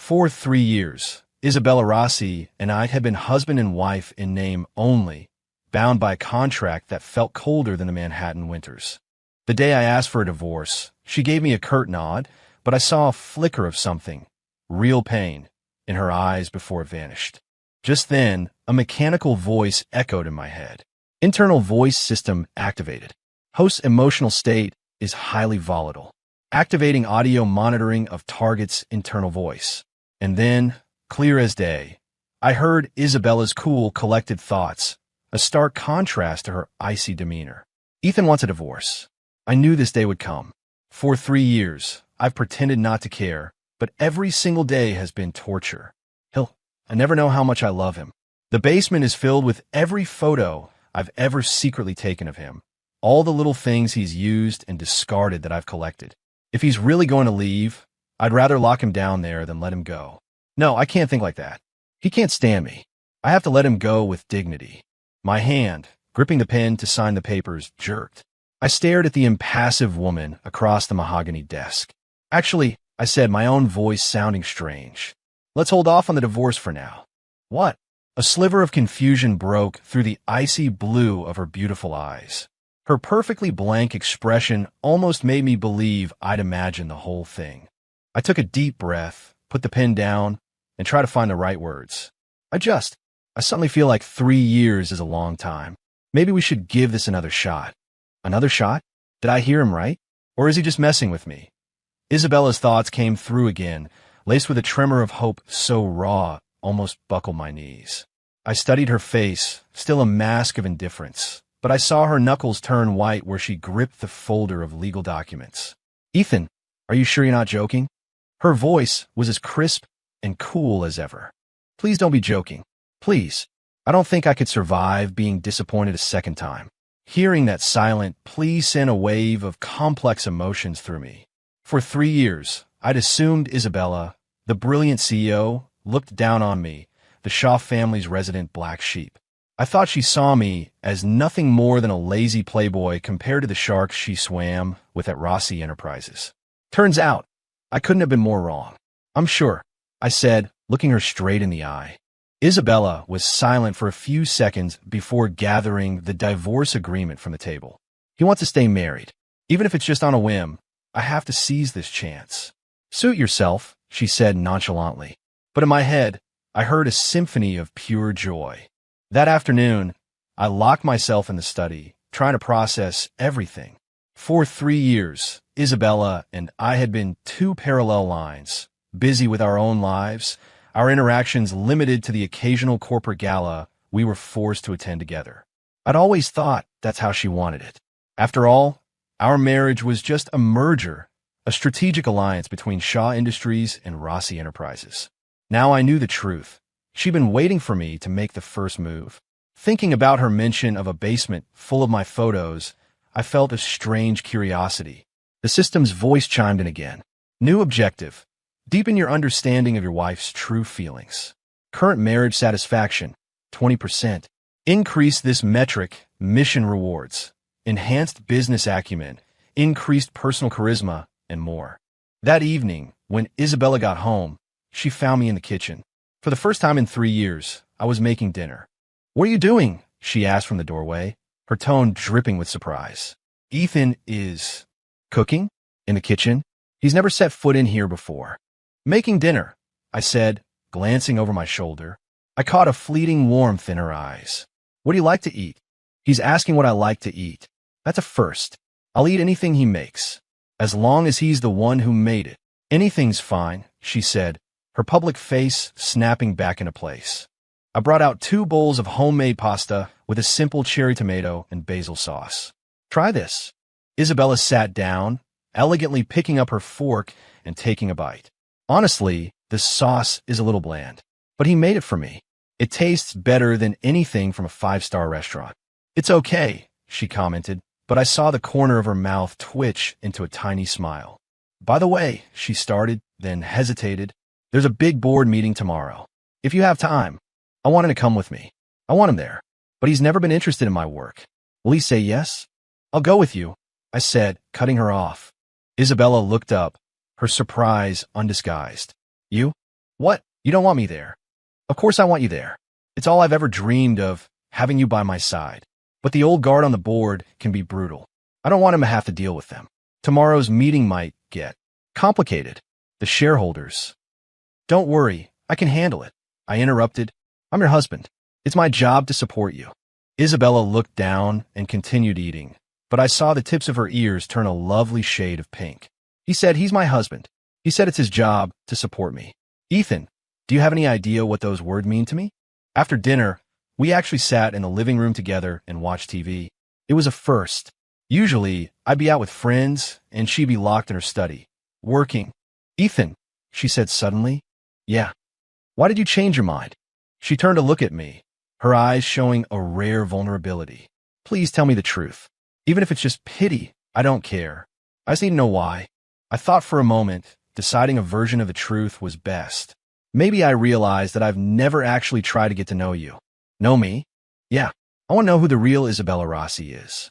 For 3 years, Isabella Rossi and I had been husband and wife in name only, bound by a contract that felt colder than the Manhattan winters. The day I asked for a divorce, she gave me a curt nod, but I saw a flicker of something, real pain, in her eyes before it vanished. Just then, a mechanical voice echoed in my head. Internal voice system activated. Host's emotional state is highly volatile. Activating audio monitoring of target's internal voice. And then, clear as day, I heard Isabella's cool, collected thoughts, a stark contrast to her icy demeanor. Ethan wants a divorce. I knew this day would come. For 3 years, I've pretended not to care, but every single day has been torture. I never know how much I love him. The basement is filled with every photo I've ever secretly taken of him, all the little things he's used and discarded that I've collected. If he's really going to leave, I'd rather lock him down there than let him go. No, I can't think like that. He can't stand me. I have to let him go with dignity. My hand, gripping the pen to sign the papers, jerked. I stared at the impassive woman across the mahogany desk. Actually, I said, my own voice sounding strange. Let's hold off on the divorce for now. What? A sliver of confusion broke through the icy blue of her beautiful eyes. Her perfectly blank expression almost made me believe I'd imagined the whole thing. I took a deep breath, put the pen down, and tried to find the right words. I suddenly feel like 3 years is a long time. Maybe we should give this another shot. Another shot? Did I hear him right? Or is he just messing with me? Isabella's thoughts came through again, laced with a tremor of hope so raw, almost buckled my knees. I studied her face, still a mask of indifference, but I saw her knuckles turn white where she gripped the folder of legal documents. Ethan, are you sure you're not joking? Her voice was as crisp and cool as ever. Please don't be joking. Please. I don't think I could survive being disappointed a second time. Hearing that silent please sent a wave of complex emotions through me. For 3 years, I'd assumed Isabella, the brilliant CEO, looked down on me, the Shaw family's resident black sheep. I thought she saw me as nothing more than a lazy playboy compared to the sharks she swam with at Rossi Enterprises. Turns out, I couldn't have been more wrong. I'm sure, I said, looking her straight in the eye. Isabella was silent for a few seconds before gathering the divorce agreement from the table. He wants to stay married. Even if it's just on a whim, I have to seize this chance. Suit yourself, she said nonchalantly. But in my head, I heard a symphony of pure joy. That afternoon, I locked myself in the study, trying to process everything. For 3 years, Isabella and I had been two parallel lines, busy with our own lives, our interactions limited to the occasional corporate gala we were forced to attend together. I'd always thought that's how she wanted it. After all, our marriage was just a merger, a strategic alliance between Shaw Industries and Rossi Enterprises. Now I knew the truth. She'd been waiting for me to make the first move. Thinking about her mention of a basement full of my photos, I felt a strange curiosity. The system's voice chimed in again. New objective. Deepen your understanding of your wife's true feelings. Current marriage satisfaction, 20%. Increase this metric, mission rewards. Enhanced business acumen, increased personal charisma, and more. That evening, when Isabella got home, she found me in the kitchen. For the first time in 3 years, I was making dinner. What are you doing? She asked from the doorway, her tone dripping with surprise. Ethan is cooking? In the kitchen? He's never set foot in here before. Making dinner, I said, glancing over my shoulder. I caught a fleeting warmth in her eyes. What do you like to eat? He's asking what I like to eat. That's a first. I'll eat anything he makes, as long as he's the one who made it. Anything's fine, she said, her public face snapping back into place. I brought out 2 bowls of homemade pasta with a simple cherry tomato and basil sauce. Try this. Isabella sat down, elegantly picking up her fork and taking a bite. Honestly, the sauce is a little bland, but he made it for me. It tastes better than anything from a 5-star restaurant. It's okay, she commented, but I saw the corner of her mouth twitch into a tiny smile. By the way, she started, then hesitated. There's a big board meeting tomorrow. If you have time, I want him to come with me. I want him there, but he's never been interested in my work. Will he say yes? I'll go with you, I said, cutting her off. Isabella looked up, her surprise undisguised. You? What? You don't want me there? Of course I want you there. It's all I've ever dreamed of, having you by my side. But the old guard on the board can be brutal. I don't want him to have to deal with them. Tomorrow's meeting might get complicated. The shareholders. Don't worry, I can handle it. I interrupted. I'm your husband. It's my job to support you. Isabella looked down and continued eating, but I saw the tips of her ears turn a lovely shade of pink. He said he's my husband. He said it's his job to support me. Ethan, do you have any idea what those words mean to me? After dinner, we actually sat in the living room together and watched TV. It was a first. Usually, I'd be out with friends, and she'd be locked in her study, working. Ethan, she said suddenly. Yeah. Why did you change your mind? She turned to look at me, her eyes showing a rare vulnerability. Please tell me the truth. Even if it's just pity, I don't care. I just need to know why. I thought for a moment, deciding a version of the truth was best. Maybe I realized that I've never actually tried to get to know you. Know me? Yeah. I want to know who the real Isabella Rossi is.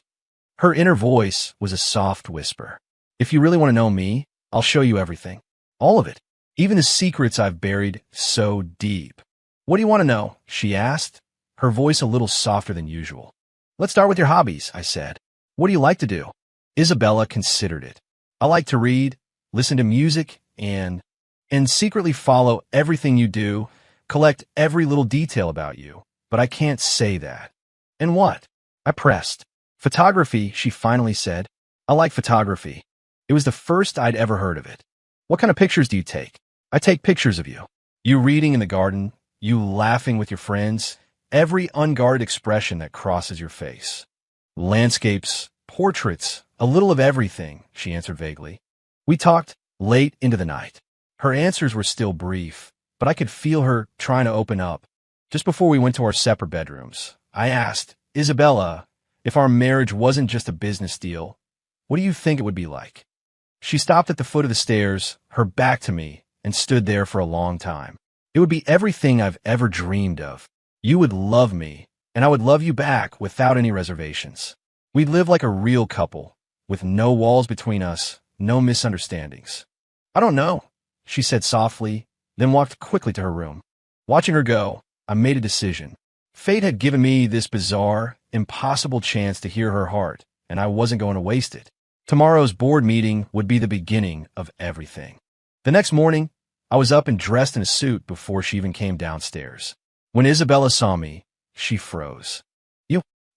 Her inner voice was a soft whisper. If you really want to know me, I'll show you everything. All of it. Even the secrets I've buried so deep. What do you want to know? She asked, her voice a little softer than usual. Let's start with your hobbies, I said. What do you like to do? Isabella considered it. I like to read, listen to music, and secretly follow everything you do, collect every little detail about you. But I can't say that. And what? I pressed. Photography, she finally said. I like photography. It was the first I'd ever heard of it. What kind of pictures do you take? I take pictures of you. You reading in the garden, you laughing with your friends, every unguarded expression that crosses your face. Landscapes, portraits, a little of everything, she answered vaguely. We talked late into the night. Her answers were still brief, but I could feel her trying to open up. Just before we went to our separate bedrooms, I asked, Isabella, if our marriage wasn't just a business deal, what do you think it would be like? She stopped at the foot of the stairs, her back to me, and stood there for a long time. It would be everything I've ever dreamed of. You would love me, and I would love you back without any reservations. We'd live like a real couple, with no walls between us, no misunderstandings. I don't know, she said softly, then walked quickly to her room. Watching her go, I made a decision. Fate had given me this bizarre, impossible chance to hear her heart, and I wasn't going to waste it. Tomorrow's board meeting would be the beginning of everything. The next morning, I was up and dressed in a suit before she even came downstairs. When Isabella saw me, she froze.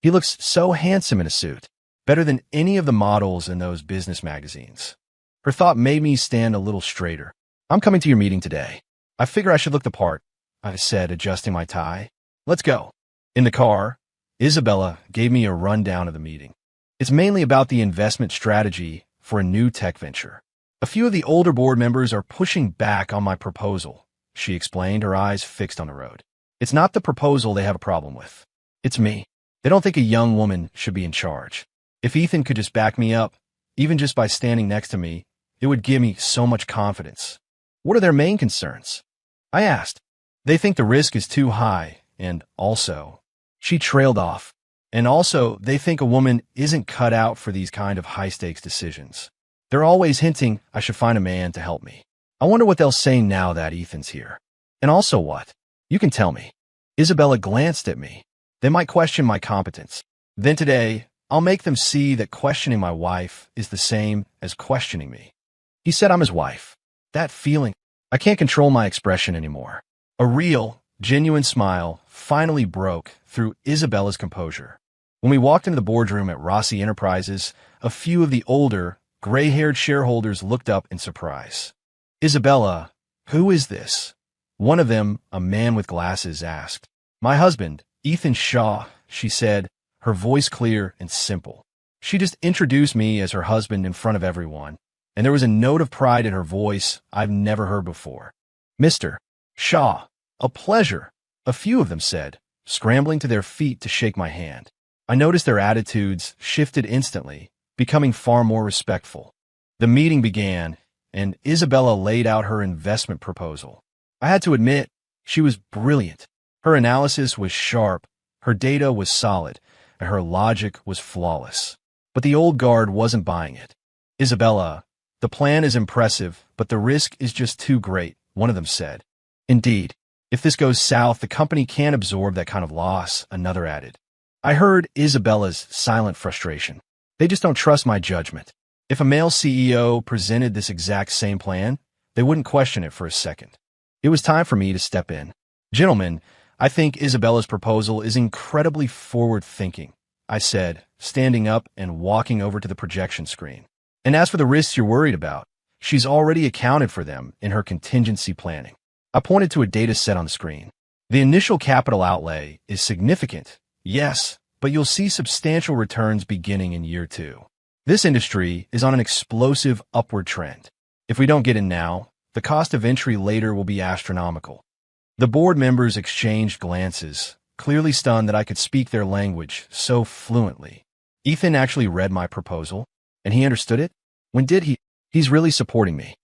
He looks so handsome in a suit, better than any of the models in those business magazines. Her thought made me stand a little straighter. I'm coming to your meeting today. I figure I should look the part, I said, adjusting my tie. Let's go. In the car, Isabella gave me a rundown of the meeting. It's mainly about the investment strategy for a new tech venture. A few of the older board members are pushing back on my proposal, she explained, her eyes fixed on the road. It's not the proposal they have a problem with. It's me. They don't think a young woman should be in charge. If Ethan could just back me up, even just by standing next to me, it would give me so much confidence. What are their main concerns? I asked. They think the risk is too high, and also, she trailed off. And also, they think a woman isn't cut out for these kind of high-stakes decisions. They're always hinting I should find a man to help me. I wonder what they'll say now that Ethan's here. And also what? You can tell me. Isabella glanced at me. They might question my competence. Then today, I'll make them see that questioning my wife is the same as questioning me. He said I'm his wife. That feeling, I can't control my expression anymore. A real, genuine smile finally broke through Isabella's composure. When we walked into the boardroom at Rossi Enterprises, a few of the older, gray-haired shareholders looked up in surprise. Isabella, who is this? One of them, a man with glasses, asked. My husband, Ethan Shaw, she said, her voice clear and simple. She just introduced me as her husband in front of everyone, and there was a note of pride in her voice I've never heard before. Mr. Shaw, a pleasure, a few of them said, scrambling to their feet to shake my hand. I noticed their attitudes shifted instantly, becoming far more respectful. The meeting began, and Isabella laid out her investment proposal. I had to admit, she was brilliant. Her analysis was sharp, her data was solid, and her logic was flawless. But the old guard wasn't buying it. Isabella, the plan is impressive, but the risk is just too great, one of them said. Indeed, if this goes south, the company can't absorb that kind of loss, another added. I heard Isabella's silent frustration. They just don't trust my judgment. If a male CEO presented this exact same plan, they wouldn't question it for a second. It was time for me to step in. Gentlemen, I think Isabella's proposal is incredibly forward-thinking, I said, standing up and walking over to the projection screen. And as for the risks you're worried about, she's already accounted for them in her contingency planning. I pointed to a data set on the screen. The initial capital outlay is significant, yes, but you'll see substantial returns beginning in year 2. This industry is on an explosive upward trend. If we don't get in now, the cost of entry later will be astronomical. The board members exchanged glances, clearly stunned that I could speak their language so fluently. Ethan actually read my proposal, and he understood it? When did he? He's really supporting me.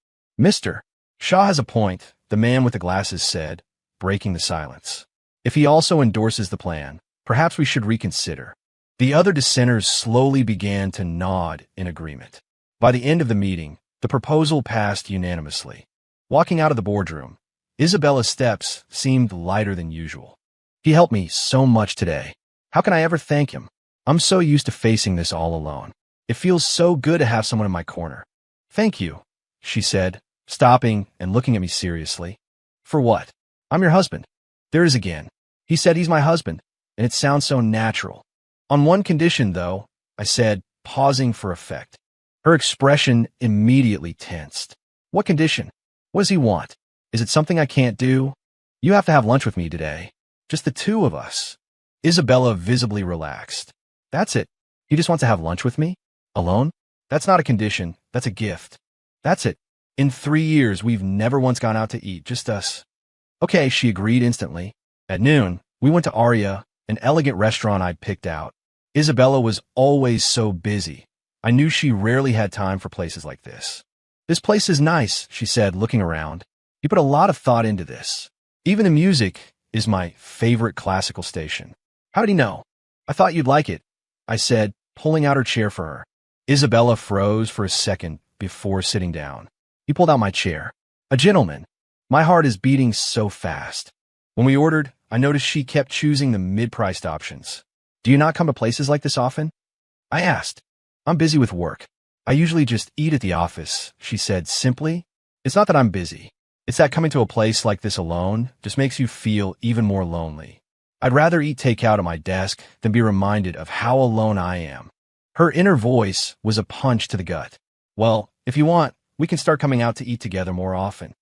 Mr. Shaw has a point, the man with the glasses said, breaking the silence. If he also endorses the plan, perhaps we should reconsider. The other dissenters slowly began to nod in agreement. By the end of the meeting, the proposal passed unanimously. Walking out of the boardroom, Isabella's steps seemed lighter than usual. He helped me so much today. How can I ever thank him? I'm so used to facing this all alone. It feels so good to have someone in my corner. Thank you, she said, stopping and looking at me seriously. For what? I'm your husband. There it is again. He said he's my husband, and it sounds so natural. On one condition, though, I said, pausing for effect. Her expression immediately tensed. What condition? What does he want? Is it something I can't do? You have to have lunch with me today. Just the two of us. Isabella visibly relaxed. That's it. He just wants to have lunch with me? Alone? That's not a condition. That's a gift. That's it. In 3 years, we've never once gone out to eat, just us. Okay, she agreed instantly. At noon, we went to Aria, an elegant restaurant I'd picked out. Isabella was always so busy. I knew she rarely had time for places like this. This place is nice, she said, looking around. You put a lot of thought into this. Even the music is my favorite classical station. How did he know? I thought you'd like it, I said, pulling out her chair for her. Isabella froze for a second before sitting down. He pulled out my chair. A gentleman. My heart is beating so fast. When we ordered, I noticed she kept choosing the mid-priced options. Do you not come to places like this often? I asked. I'm busy with work. I usually just eat at the office, she said simply. It's not that I'm busy. It's that coming to a place like this alone just makes you feel even more lonely. I'd rather eat takeout at my desk than be reminded of how alone I am. Her inner voice was a punch to the gut. Well, if you want, we can start coming out to eat together more often.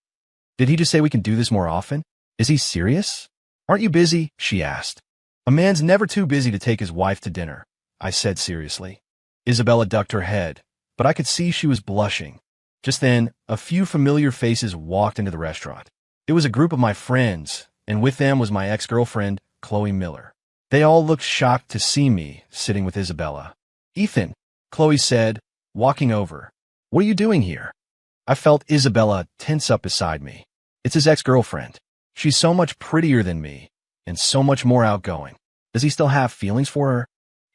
Did he just say we can do this more often? Is he serious? Aren't you busy? She asked. A man's never too busy to take his wife to dinner, I said seriously. Isabella ducked her head, but I could see she was blushing. Just then, a few familiar faces walked into the restaurant. It was a group of my friends, and with them was my ex-girlfriend, Chloe Miller. They all looked shocked to see me sitting with Isabella. Ethan, Chloe said, walking over. What are you doing here? I felt Isabella tense up beside me. It's his ex-girlfriend. She's so much prettier than me, and so much more outgoing. Does he still have feelings for her?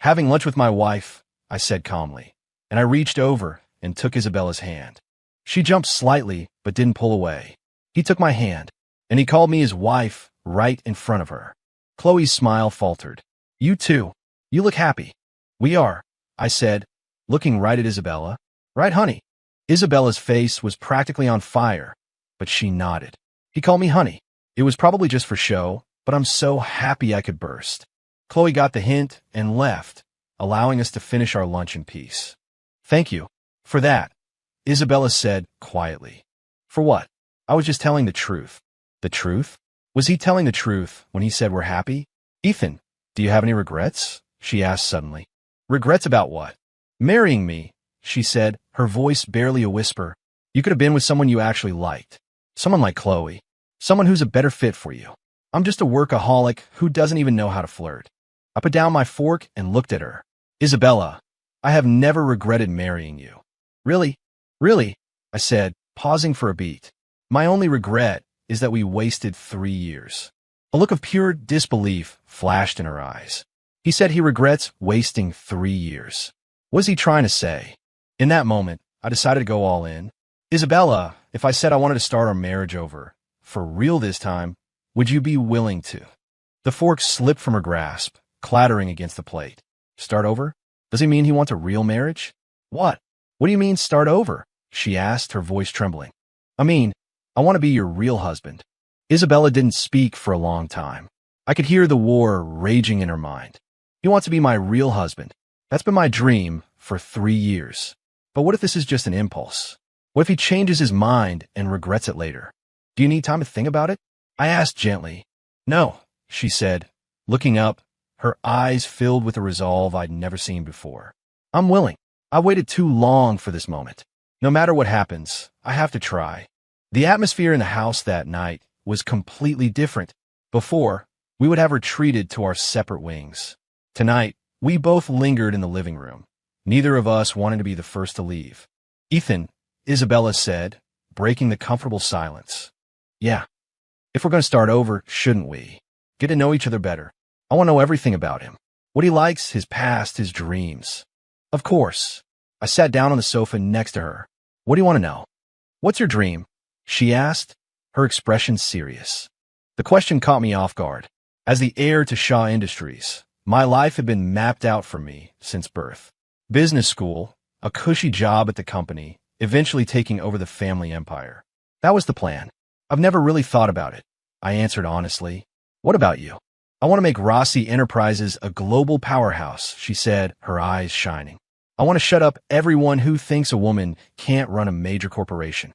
Having lunch with my wife, I said calmly, and I reached over and took Isabella's hand. She jumped slightly, but didn't pull away. He took my hand, and he called me his wife right in front of her. Chloe's smile faltered. You too. You look happy. We are, I said, looking right at Isabella. Right, honey? Isabella's face was practically on fire, but she nodded. He called me honey. It was probably just for show, but I'm so happy I could burst. Chloe got the hint and left, allowing us to finish our lunch in peace. Thank you for that, Isabella said quietly. For what? I was just telling the truth. The truth? Was he telling the truth when he said we're happy? Ethan, do you have any regrets? She asked suddenly. Regrets about what? Marrying me, she said, her voice barely a whisper. You could have been with someone you actually liked. Someone like Chloe. Someone who's a better fit for you. I'm just a workaholic who doesn't even know how to flirt. I put down my fork and looked at her. Isabella, I have never regretted marrying you. Really? Really? I said, pausing for a beat. My only regret is that we wasted 3 years. A look of pure disbelief flashed in her eyes. He said he regrets wasting 3 years. What was he trying to say? In that moment, I decided to go all in. Isabella, if I said I wanted to start our marriage over, for real this time, would you be willing to? The fork slipped from her grasp, clattering against the plate. Start over? Does he mean he wants a real marriage? What? What do you mean start over? She asked, her voice trembling. I mean, I want to be your real husband. Isabella didn't speak for a long time. I could hear the war raging in her mind. He wants to be my real husband. That's been my dream for 3 years. But what if this is just an impulse? What if he changes his mind and regrets it later? Do you need time to think about it? I asked gently. No, she said, looking up, her eyes filled with a resolve I'd never seen before. I'm willing. I waited too long for this moment. No matter what happens, I have to try. The atmosphere in the house that night was completely different. Before, we would have retreated to our separate wings. Tonight, we both lingered in the living room. Neither of us wanted to be the first to leave. Ethan, Isabella said, breaking the comfortable silence. Yeah. If we're going to start over, shouldn't we? Get to know each other better. I want to know everything about him. What he likes, his past, his dreams. Of course. I sat down on the sofa next to her. What do you want to know? What's your dream? She asked, her expression serious. The question caught me off guard. As the heir to Shaw Industries, my life had been mapped out for me since birth. Business school, a cushy job at the company, eventually taking over the family empire. That was the plan. I've never really thought about it. I answered honestly. What about you? I want to make Rossi Enterprises a global powerhouse, she said, her eyes shining. I want to shut up everyone who thinks a woman can't run a major corporation.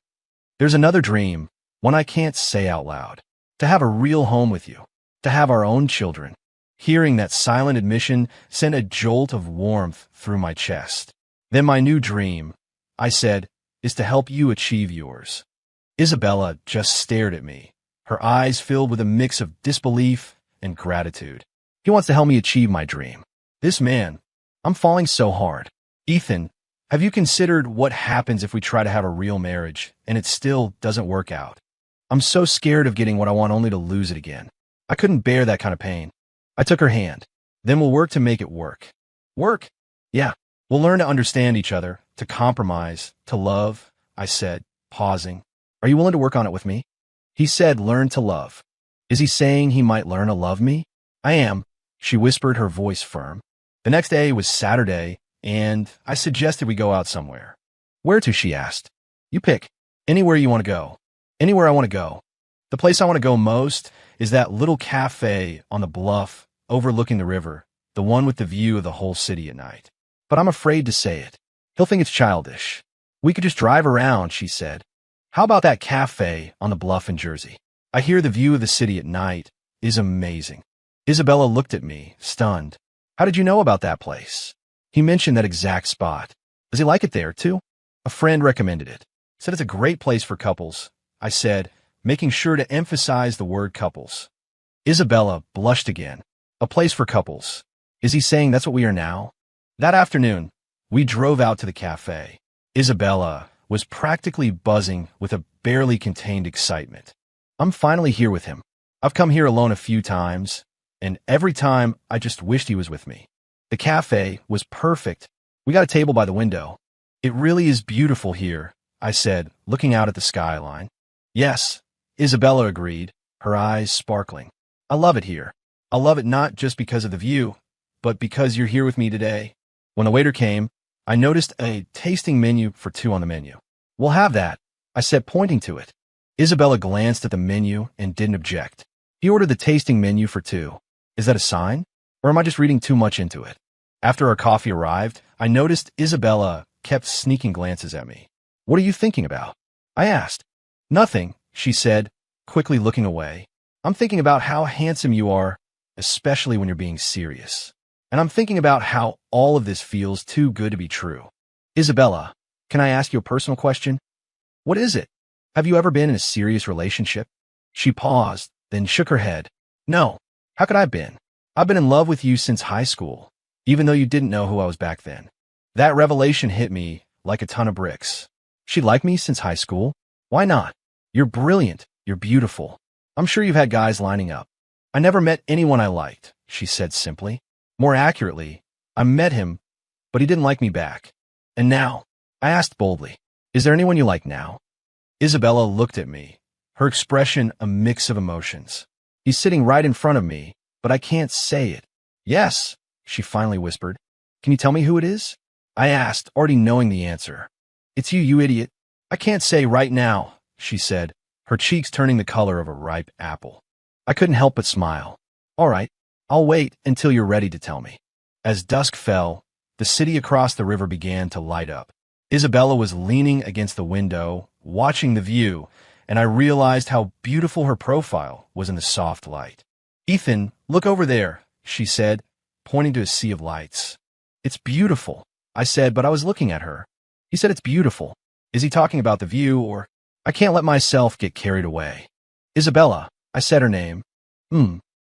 There's another dream, one I can't say out loud. To have a real home with you. To have our own children. Hearing that silent admission sent a jolt of warmth through my chest. Then my new dream, I said, is to help you achieve yours. Isabella just stared at me, her eyes filled with a mix of disbelief and gratitude. He wants to help me achieve my dream. This man, I'm falling so hard. Ethan, have you considered what happens if we try to have a real marriage and it still doesn't work out? I'm so scared of getting what I want only to lose it again. I couldn't bear that kind of pain. I took her hand. Then we'll work to make it work. Work? Yeah. We'll learn to understand each other, to compromise, to love, I said, pausing. Are you willing to work on it with me? He said, learn to love. Is he saying he might learn to love me? I am, she whispered, her voice firm. The next day was Saturday, and I suggested we go out somewhere. Where to, she asked. You pick. Anywhere you want to go. Anywhere I want to go. The place I want to go most is that little cafe on the bluff overlooking the river, the one with the view of the whole city at night. But I'm afraid to say it. He'll think it's childish. We could just drive around, she said. How about that cafe on the bluff in Jersey? I hear the view of the city at night is amazing. Isabella looked at me, stunned. How did you know about that place? He mentioned that exact spot. Does he like it there, too? A friend recommended it. Said it's a great place for couples. I said, making sure to emphasize the word couples. Isabella blushed again. A place for couples. Is he saying that's what we are now? That afternoon, we drove out to the cafe. Isabella was practically buzzing with a barely contained excitement. I'm finally here with him. I've come here alone a few times, and every time I just wished he was with me. The cafe was perfect. We got a table by the window. It really is beautiful here, I said, looking out at the skyline. Yes, Isabella agreed, her eyes sparkling. I love it here. I love it not just because of the view, but because you're here with me today. When the waiter came, I noticed a tasting menu for 2 on the menu. We'll have that, I said, pointing to it. Isabella glanced at the menu and didn't object. He ordered the tasting menu for 2. Is that a sign? Or am I just reading too much into it? After our coffee arrived, I noticed Isabella kept sneaking glances at me. What are you thinking about? I asked. Nothing, she said, quickly looking away. I'm thinking about how handsome you are, especially when you're being serious. And I'm thinking about how all of this feels too good to be true. Isabella, can I ask you a personal question? What is it? Have you ever been in a serious relationship? She paused, then shook her head. No. How could I have been? I've been in love with you since high school, even though you didn't know who I was back then. That revelation hit me like a ton of bricks. She liked me since high school? Why not? You're brilliant. You're beautiful. I'm sure you've had guys lining up. I never met anyone I liked, she said simply. More accurately, I met him, but he didn't like me back. And now, I asked boldly, is there anyone you like now? Isabella looked at me, her expression a mix of emotions. He's sitting right in front of me, but I can't say it. Yes, she finally whispered. Can you tell me who it is? I asked, already knowing the answer. It's you, you idiot. I can't say right now, she said, her cheeks turning the color of a ripe apple. I couldn't help but smile. All right, I'll wait until you're ready to tell me. As dusk fell, the city across the river began to light up. Isabella was leaning against the window, watching the view, and I realized how beautiful her profile was in the soft light. Ethan, look over there, she said, pointing to a sea of lights. It's beautiful, I said, but I was looking at her. He said it's beautiful. Is he talking about the view, or? I can't let myself get carried away. Isabella, I said her name.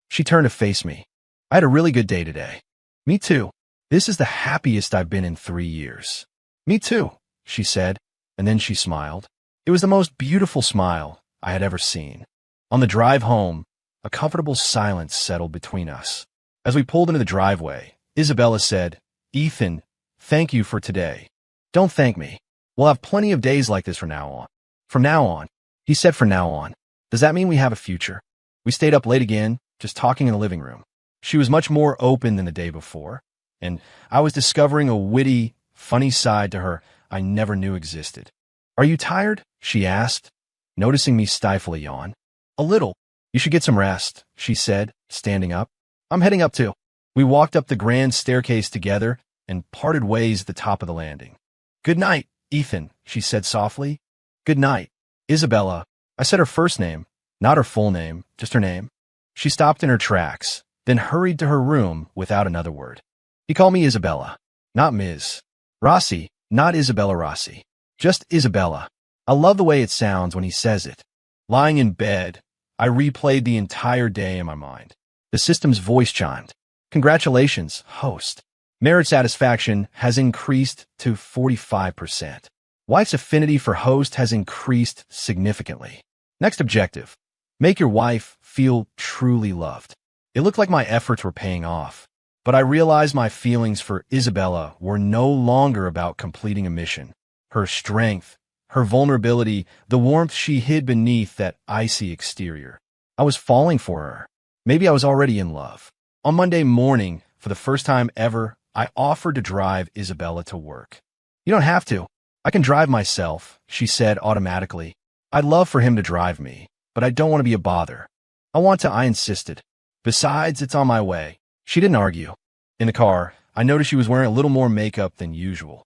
She turned to face me. I had a really good day today. Me too. This is the happiest I've been in 3 years. Me too, she said, and then she smiled. It was the most beautiful smile I had ever seen. On the drive home, a comfortable silence settled between us. As we pulled into the driveway, Isabella said, Ethan, thank you for today. Don't thank me. We'll have plenty of days like this from now on. From now on. He said from now on. Does that mean we have a future? We stayed up late again, just talking in the living room. She was much more open than the day before, and I was discovering a witty, funny side to her I never knew existed. Are you tired? She asked, noticing me stifle a yawn. A little. You should get some rest, she said, standing up. I'm heading up too. We walked up the grand staircase together and parted ways at the top of the landing. Good night, Ethan, she said softly. Good night, Isabella. I said her first name, not her full name, just her name. She stopped in her tracks, then hurried to her room without another word. He called me Isabella, not Ms. Rossi, not Isabella Rossi, just Isabella. I love the way it sounds when he says it. Lying in bed, I replayed the entire day in my mind. The system's voice chimed. Congratulations, host. Merit satisfaction has increased to 45%. Wife's affinity for host has increased significantly. Next objective. Make your wife feel truly loved. It looked like my efforts were paying off, but I realized my feelings for Isabella were no longer about completing a mission. Her strength, her vulnerability, the warmth she hid beneath that icy exterior. I was falling for her. Maybe I was already in love. On Monday morning, for the first time ever, I offered to drive Isabella to work. You don't have to. I can drive myself, she said automatically. I'd love for him to drive me, but I don't want to be a bother. I insisted. Besides, it's on my way. She didn't argue. In the car, I noticed she was wearing a little more makeup than usual.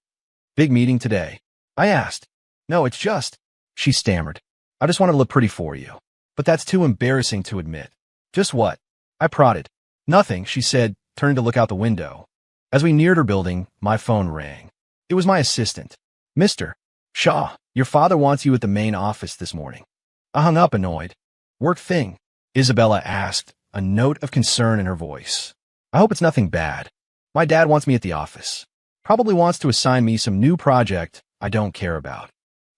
Big meeting today? I asked. No, it's just, she stammered. I just wanted to look pretty for you. But that's too embarrassing to admit. Just what? I prodded. Nothing, she said, turning to look out the window. As we neared her building, my phone rang. It was my assistant. Mr. Shaw, your father wants you at the main office this morning. I hung up, annoyed. Work thing? Isabella asked, a note of concern in her voice. I hope it's nothing bad. My dad wants me at the office. Probably wants to assign me some new project I don't care about.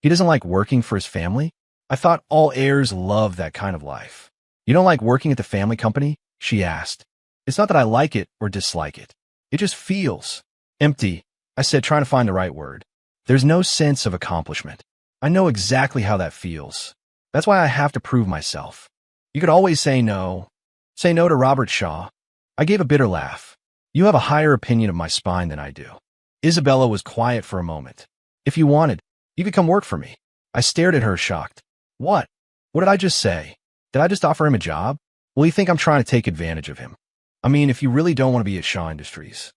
He doesn't like working for his family? I thought all heirs love that kind of life. You don't like working at the family company? She asked. It's not that I like it or dislike it. It just feels empty, I said, trying to find the right word. There's no sense of accomplishment. I know exactly how that feels. That's why I have to prove myself. You could always say no. Say no to Robert Shaw. I gave a bitter laugh. You have a higher opinion of my spine than I do. Isabella was quiet for a moment. If you wanted, you could come work for me. I stared at her, shocked. What? What did I just say? Did I just offer him a job? Will he think I'm trying to take advantage of him? I mean, if you really don't want to be at Shaw Industries.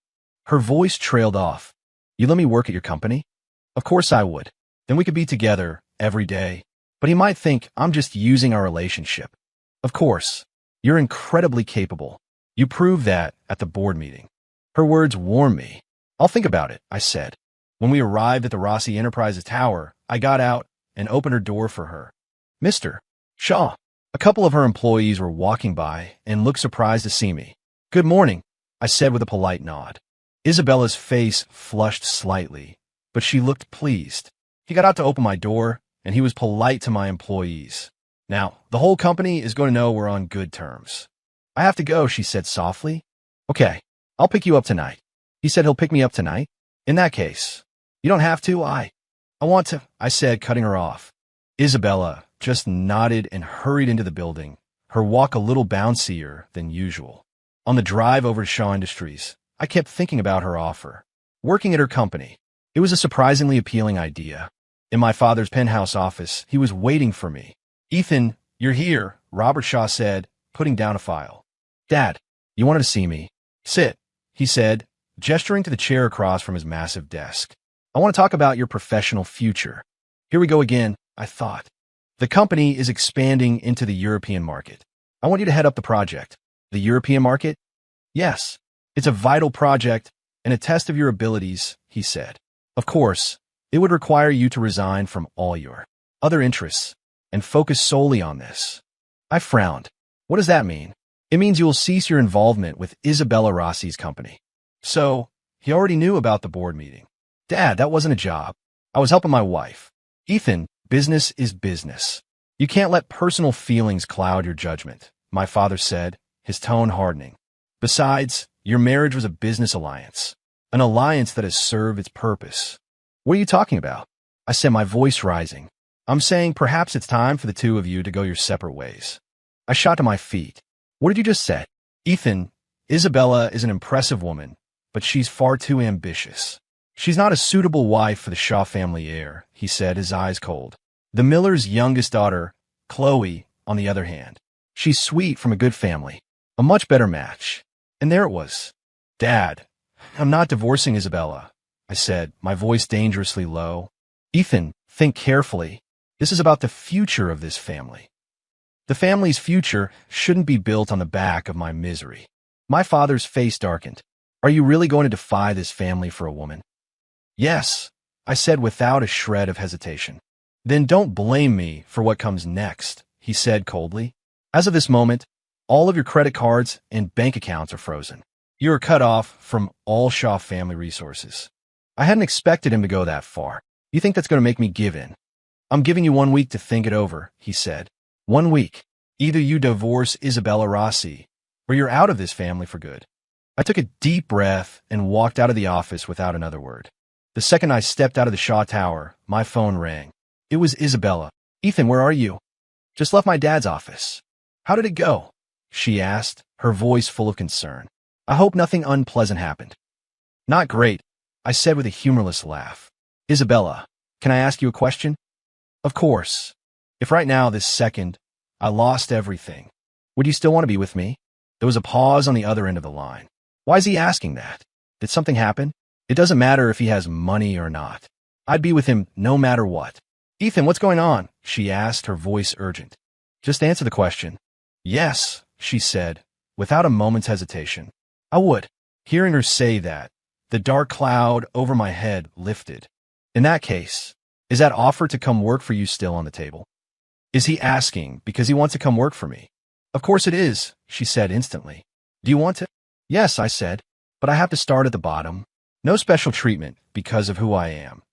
Her voice trailed off. You let me work at your company? Of course I would. Then we could be together every day. But he might think I'm just using our relationship. Of course. You're incredibly capable. You proved that at the board meeting. Her words warmed me. I'll think about it, I said. When we arrived at the Rossi Enterprises Tower, I got out and opened her door for her. Mr. Shaw. A couple of her employees were walking by and looked surprised to see me. Good morning, I said with a polite nod. Isabella's face flushed slightly, but she looked pleased. He got out to open my door, and he was polite to my employees. Now, the whole company is going to know we're on good terms. I have to go, she said softly. Okay, I'll pick you up tonight. He said he'll pick me up tonight. In that case, you don't have to, I want to, I said, cutting her off. Isabella, just nodded and hurried into the building, her walk a little bouncier than usual. On the drive over to Shaw Industries, I kept thinking about her offer. Working at her company. It was a surprisingly appealing idea. In my father's penthouse office, he was waiting for me. "Ethan, you're here," Robert Shaw said, putting down a file. "Dad, you wanted to see me. Sit," he said, gesturing to the chair across from his massive desk. "I want to talk about your professional future." Here we go again, I thought. "The company is expanding into the European market. I want you to head up the project." "The European market?" "Yes. It's a vital project and a test of your abilities," he said. "Of course, it would require you to resign from all your other interests and focus solely on this." I frowned. "What does that mean?" "It means you will cease your involvement with Isabella Rossi's company." So, he already knew about the board meeting. "Dad, that wasn't a job. I was helping my wife." "Ethan, business is business. You can't let personal feelings cloud your judgment," my father said, his tone hardening. "Besides, your marriage was a business alliance, an alliance that has served its purpose." "What are you talking about?" I said, my voice rising. "I'm saying perhaps it's time for the two of you to go your separate ways." I shot to my feet. "What did you just say?" "Ethan, Isabella is an impressive woman, but she's far too ambitious. She's not a suitable wife for the Shaw family heir," he said, his eyes cold. "The miller's youngest daughter, Chloe, on the other hand. She's sweet from a good family. A much better match." And there it was. "Dad, I'm not divorcing Isabella," I said, my voice dangerously low. "Ethan, think carefully. This is about the future of this family. The family's future shouldn't be built on the back of my misery." My father's face darkened. "Are you really going to defy this family for a woman?" "Yes," I said without a shred of hesitation. "Then don't blame me for what comes next," he said coldly. "As of this moment, all of your credit cards and bank accounts are frozen. You are cut off from all Shaw family resources." I hadn't expected him to go that far. "You think that's going to make me give in?" "I'm giving you 1 week to think it over," he said. 1 week. Either you divorce Isabella Rossi, or you're out of this family for good." I took a deep breath and walked out of the office without another word. The second I stepped out of the Shaw Tower, my phone rang. It was Isabella. "Ethan, where are you?" "Just left my dad's office." "How did it go?" she asked, her voice full of concern. "I hope nothing unpleasant happened." "Not great," I said with a humorless laugh. "Isabella, can I ask you a question?" "Of course. If right now, this second, I lost everything, would you still want to be with me?" There was a pause on the other end of the line. Why is he asking that? Did something happen? It doesn't matter if he has money or not. I'd be with him no matter what. "Ethan, what's going on?" she asked, her voice urgent. "Just answer the question." "Yes," she said, without a moment's hesitation. "I would." Hearing her say that, the dark cloud over my head lifted. "In that case, is that offer to come work for you still on the table?" Is he asking because he wants to come work for me? "Of course it is," she said instantly. "Do you want to?" "Yes," I said, "but I have to start at the bottom. No special treatment because of who I am."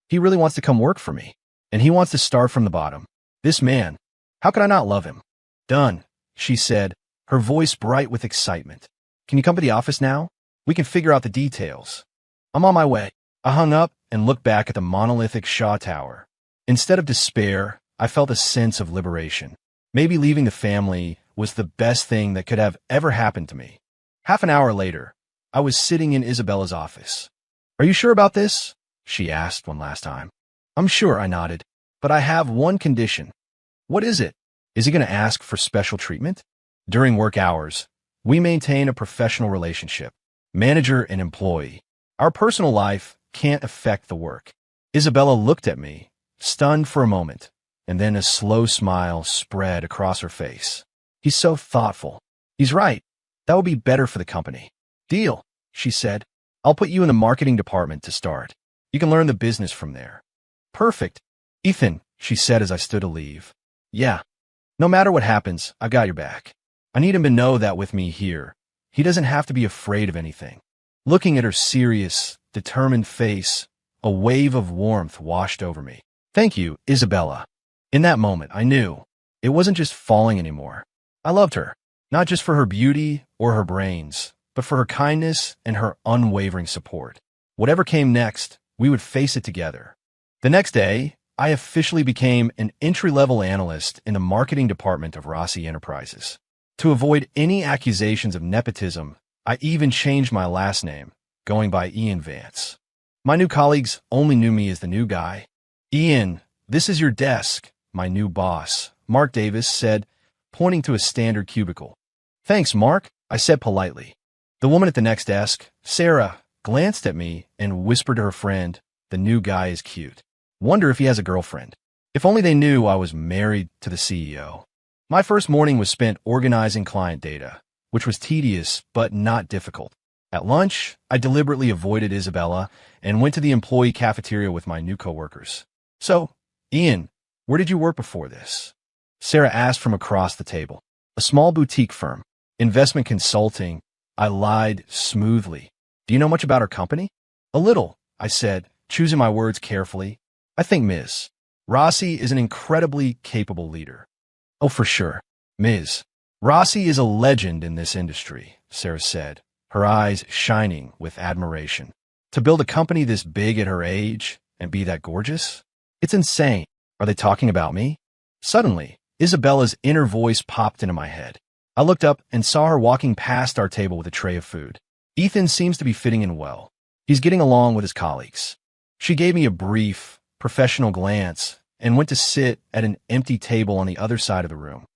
He really wants to come work for me, and he wants to start from the bottom. This man, how could I not love him? "Done," she said, her voice bright with excitement. "Can you come to the office now? We can figure out the details." "I'm on my way." I hung up and looked back at the monolithic Shaw Tower. Instead of despair, I felt a sense of liberation. Maybe leaving the family was the best thing that could have ever happened to me. Half an hour later, I was sitting in Isabella's office. "Are you sure about this?" she asked one last time. "I'm sure," I nodded. "But I have one condition." "What is it?" "Is he going to ask for special treatment?" During work hours, we maintain a professional relationship, manager and employee. Our personal life can't affect the work. Isabella looked at me, stunned for a moment, and then a slow smile spread across her face. "He's so thoughtful." "He's right. That would be better for the company." "Deal," she said. "I'll put you in the marketing department to start. You can learn the business from there." "Perfect." "Ethan," she said as I stood to leave. "Yeah. No matter what happens, I've got your back. I need him to know that with me here, he doesn't have to be afraid of anything." Looking at her serious, determined face, a wave of warmth washed over me. "Thank you, Isabella." In that moment, I knew it wasn't just falling anymore. I loved her, not just for her beauty or her brains, but for her kindness and her unwavering support. Whatever came next, we would face it together. The next day, I officially became an entry-level analyst in the marketing department of Rossi Enterprises. To avoid any accusations of nepotism, I even changed my last name, going by Ian Vance. My new colleagues only knew me as the new guy. "Ian, this is your desk," my new boss, Mark Davis, said, pointing to a standard cubicle. "Thanks, Mark," I said politely. The woman at the next desk, Sarah, glanced at me and whispered to her friend, "The new guy is cute. Wonder if he has a girlfriend." If only they knew I was married to the CEO. My first morning was spent organizing client data, which was tedious but not difficult. At lunch, I deliberately avoided Isabella and went to the employee cafeteria with my new coworkers. "So, Ian, where did you work before this?" Sarah asked from across the table. "A small boutique firm. Investment consulting." I lied smoothly. "Do you know much about our company?" "A little," I said, choosing my words carefully. "I think Ms. Rossi is an incredibly capable leader." "Oh, for sure. Ms. Rossi is a legend in this industry," Sarah said, her eyes shining with admiration. "To build a company this big at her age and be that gorgeous? It's insane. Are they talking about me?" Suddenly, Isabella's inner voice popped into my head. I looked up and saw her walking past our table with a tray of food. "Ethan seems to be fitting in well. He's getting along with his colleagues." She gave me a brief, professional glance and went to sit at an empty table on the other side of the room.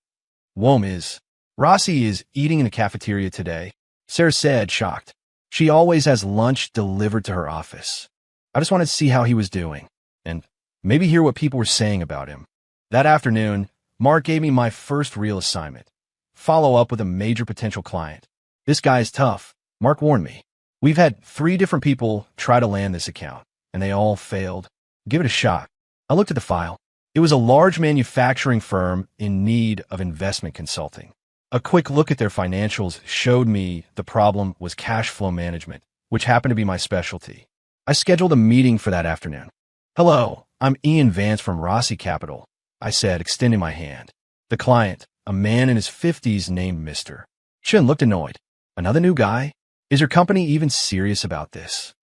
"Whoa, Ms. Rossi is eating in the cafeteria today," Sarah said, shocked. "She always has lunch delivered to her office. I just wanted to see how he was doing, and maybe hear what people were saying about him." That afternoon, Mark gave me my first real assignment. Follow up with a major potential client. "This guy is tough," Mark warned me. "We've had 3 different people try to land this account, and they all failed. Give it a shot." I looked at the file. It was a large manufacturing firm in need of investment consulting. A quick look at their financials showed me the problem was cash flow management, which happened to be my specialty. I scheduled a meeting for that afternoon. "Hello, I'm Ian Vance from Rossi Capital," I said, extending my hand. The client, a man in his 50s named Mr. Chun, looked annoyed. "Another new guy? Is your company even serious about this?"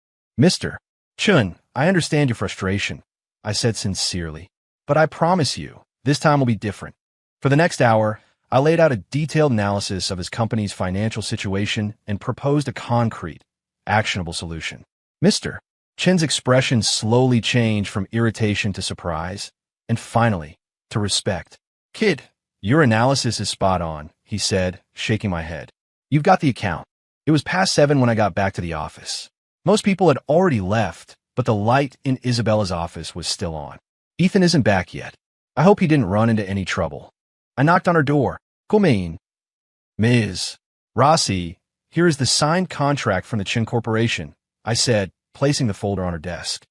"Mr. Chun, I understand your frustration," I said sincerely, "but I promise you, this time will be different." For the next hour, I laid out a detailed analysis of his company's financial situation and proposed a concrete, actionable solution. Mr. Chen's expression slowly changed from irritation to surprise, and finally, to respect. "Kid, your analysis is spot on," he said, shaking my head. "You've got the account." It was past 7 when I got back to the office. Most people had already left, but the light in Isabella's office was still on. "Ethan isn't back yet. I hope he didn't run into any trouble." I knocked on her door. "Come in." "Ms. Rossi, here is the signed contract from the Chin Corporation," I said, placing the folder on her desk.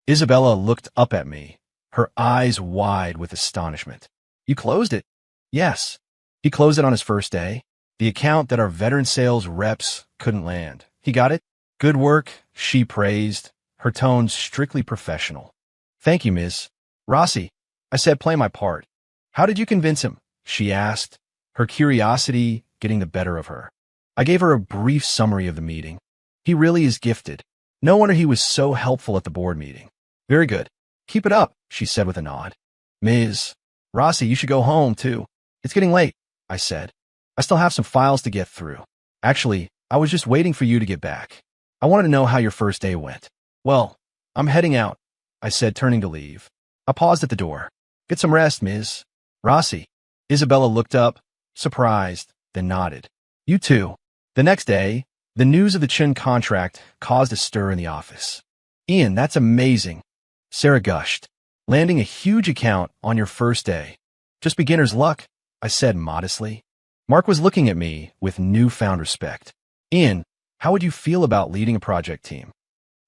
Isabella looked up at me, her eyes wide with astonishment. "You closed it?" "Yes." He closed it on his first day. The account that our veteran sales reps couldn't land. He got it. "Good work," she praised, her tone strictly professional. "Thank you, Ms. Rossi," I said, playing my part. "How did you convince him?" she asked, her curiosity getting the better of her. I gave her a brief summary of the meeting. "He really is gifted. No wonder he was so helpful at the board meeting." "Very good. Keep it up," she said with a nod. "Ms. Rossi, you should go home, too." "It's getting late," I said. "I still have some files to get through. Actually, I was just waiting for you to get back. I wanted to know how your first day went." "Well, I'm heading out," I said, turning to leave. I paused at the door. "Get some rest, Ms. Rossi." Isabella looked up, surprised, then nodded. "You too." The next day, the news of the Chin contract caused a stir in the office. "Ian, that's amazing," Sarah gushed. "Landing a huge account on your first day. Just beginner's luck," I said modestly. Mark was looking at me with newfound respect. "Ian, how would you feel about leading a project team?"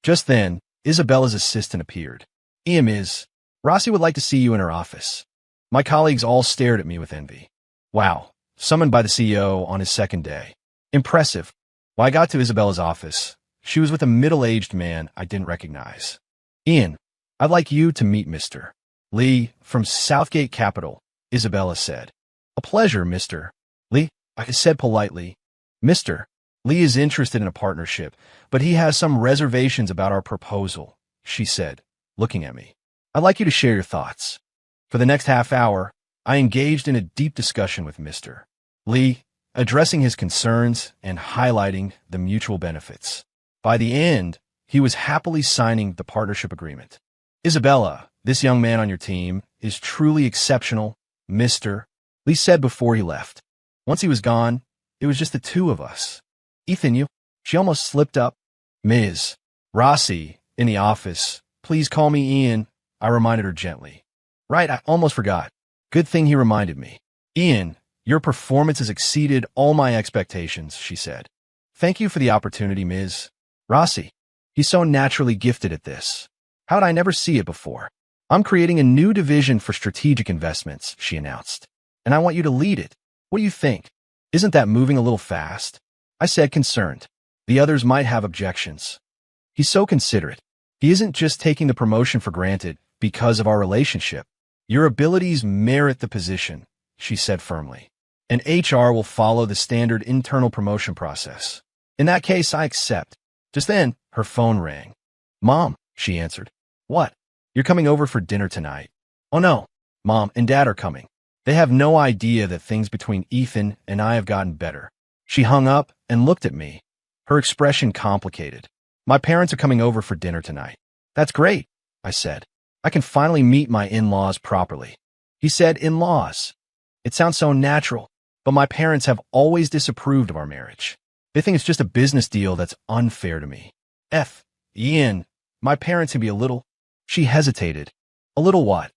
Just then, Isabella's assistant appeared. "Ian, Ms. Rossi would like to see you in her office." My colleagues all stared at me with envy. Wow, summoned by the CEO on his second day. Impressive. When I got to Isabella's office, she was with a middle-aged man I didn't recognize. "Ian, I'd like you to meet Mr. Lee from Southgate Capital," Isabella said. "A pleasure, Mr. Lee," I said politely. "Mr. Lee is interested in a partnership, but he has some reservations about our proposal," she said, looking at me. I'd like you to share your thoughts. For the next half hour, I engaged in a deep discussion with Mr. Lee, addressing his concerns and highlighting the mutual benefits. By the end, he was happily signing the partnership agreement. Isabella, this young man on your team, is truly exceptional, Mr. Lee said before he left. Once he was gone, it was just the two of us. Ethan, you? She almost slipped up. Ms. Rossi, in the office. Please call me Ian, I reminded her gently. Right, I almost forgot. Good thing he reminded me. Ian, your performance has exceeded all my expectations, she said. Thank you for the opportunity, Ms. Rossi. He's so naturally gifted at this. How'd I never see it before? I'm creating a new division for strategic investments, she announced. And I want you to lead it. What do you think? Isn't that moving a little fast? I said, concerned. The others might have objections. He's so considerate. He isn't just taking the promotion for granted because of our relationship. Your abilities merit the position, she said firmly. And HR will follow the standard internal promotion process. In that case, I accept. Just then, her phone rang. Mom, she answered. What? You're coming over for dinner tonight. Oh no, Mom and Dad are coming. They have no idea that things between Ethan and I have gotten better. She hung up and looked at me, her expression complicated. My parents are coming over for dinner tonight. That's great, I said. I can finally meet my in-laws properly. He said, in-laws. It sounds so natural, but my parents have always disapproved of our marriage. They think it's just a business deal that's unfair to me. Ian, my parents can be a little. She hesitated. A little what?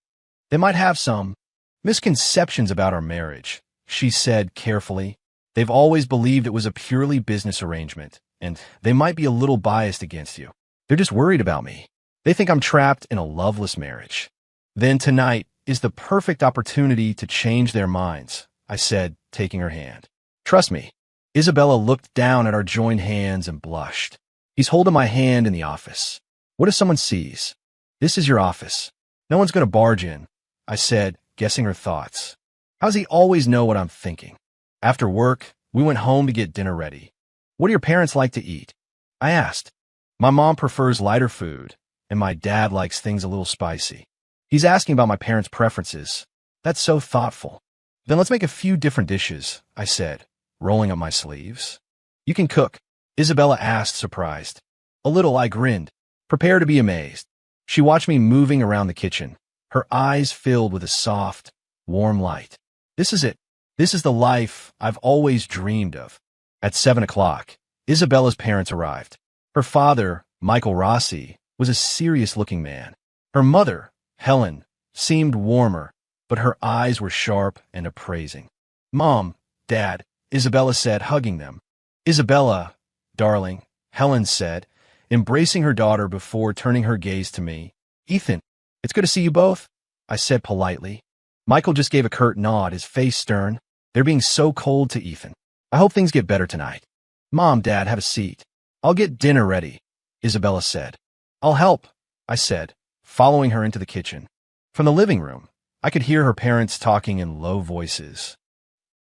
They might have some misconceptions about our marriage, she said carefully. They've always believed it was a purely business arrangement, and they might be a little biased against you. They're just worried about me. They think I'm trapped in a loveless marriage. Then tonight is the perfect opportunity to change their minds, I said, taking her hand. Trust me. Isabella looked down at our joined hands and blushed. He's holding my hand in the office. What if someone sees? This is your office. No one's going to barge in, I said, guessing her thoughts. How does he always know what I'm thinking? After work, we went home to get dinner ready. What do your parents like to eat? I asked. My mom prefers lighter food, and my dad likes things a little spicy. He's asking about my parents' preferences. That's so thoughtful. Then let's make a few different dishes, I said, rolling up my sleeves. You can cook, Isabella asked, surprised. A little, I grinned. Prepare to be amazed. She watched me moving around the kitchen, her eyes filled with a soft, warm light. This is it. This is the life I've always dreamed of. At 7 o'clock, Isabella's parents arrived. Her father, Michael Rossi, was a serious-looking man. Her mother, Helen, seemed warmer, but her eyes were sharp and appraising. Mom, Dad, Isabella said, hugging them. Isabella, darling, Helen said, embracing her daughter before turning her gaze to me. Ethan, it's good to see you both, I said politely. Michael just gave a curt nod, his face stern. They're being so cold to Ethan. I hope things get better tonight. Mom, Dad, have a seat. I'll get dinner ready, Isabella said. I'll help, I said, following her into the kitchen. From the living room, I could hear her parents talking in low voices.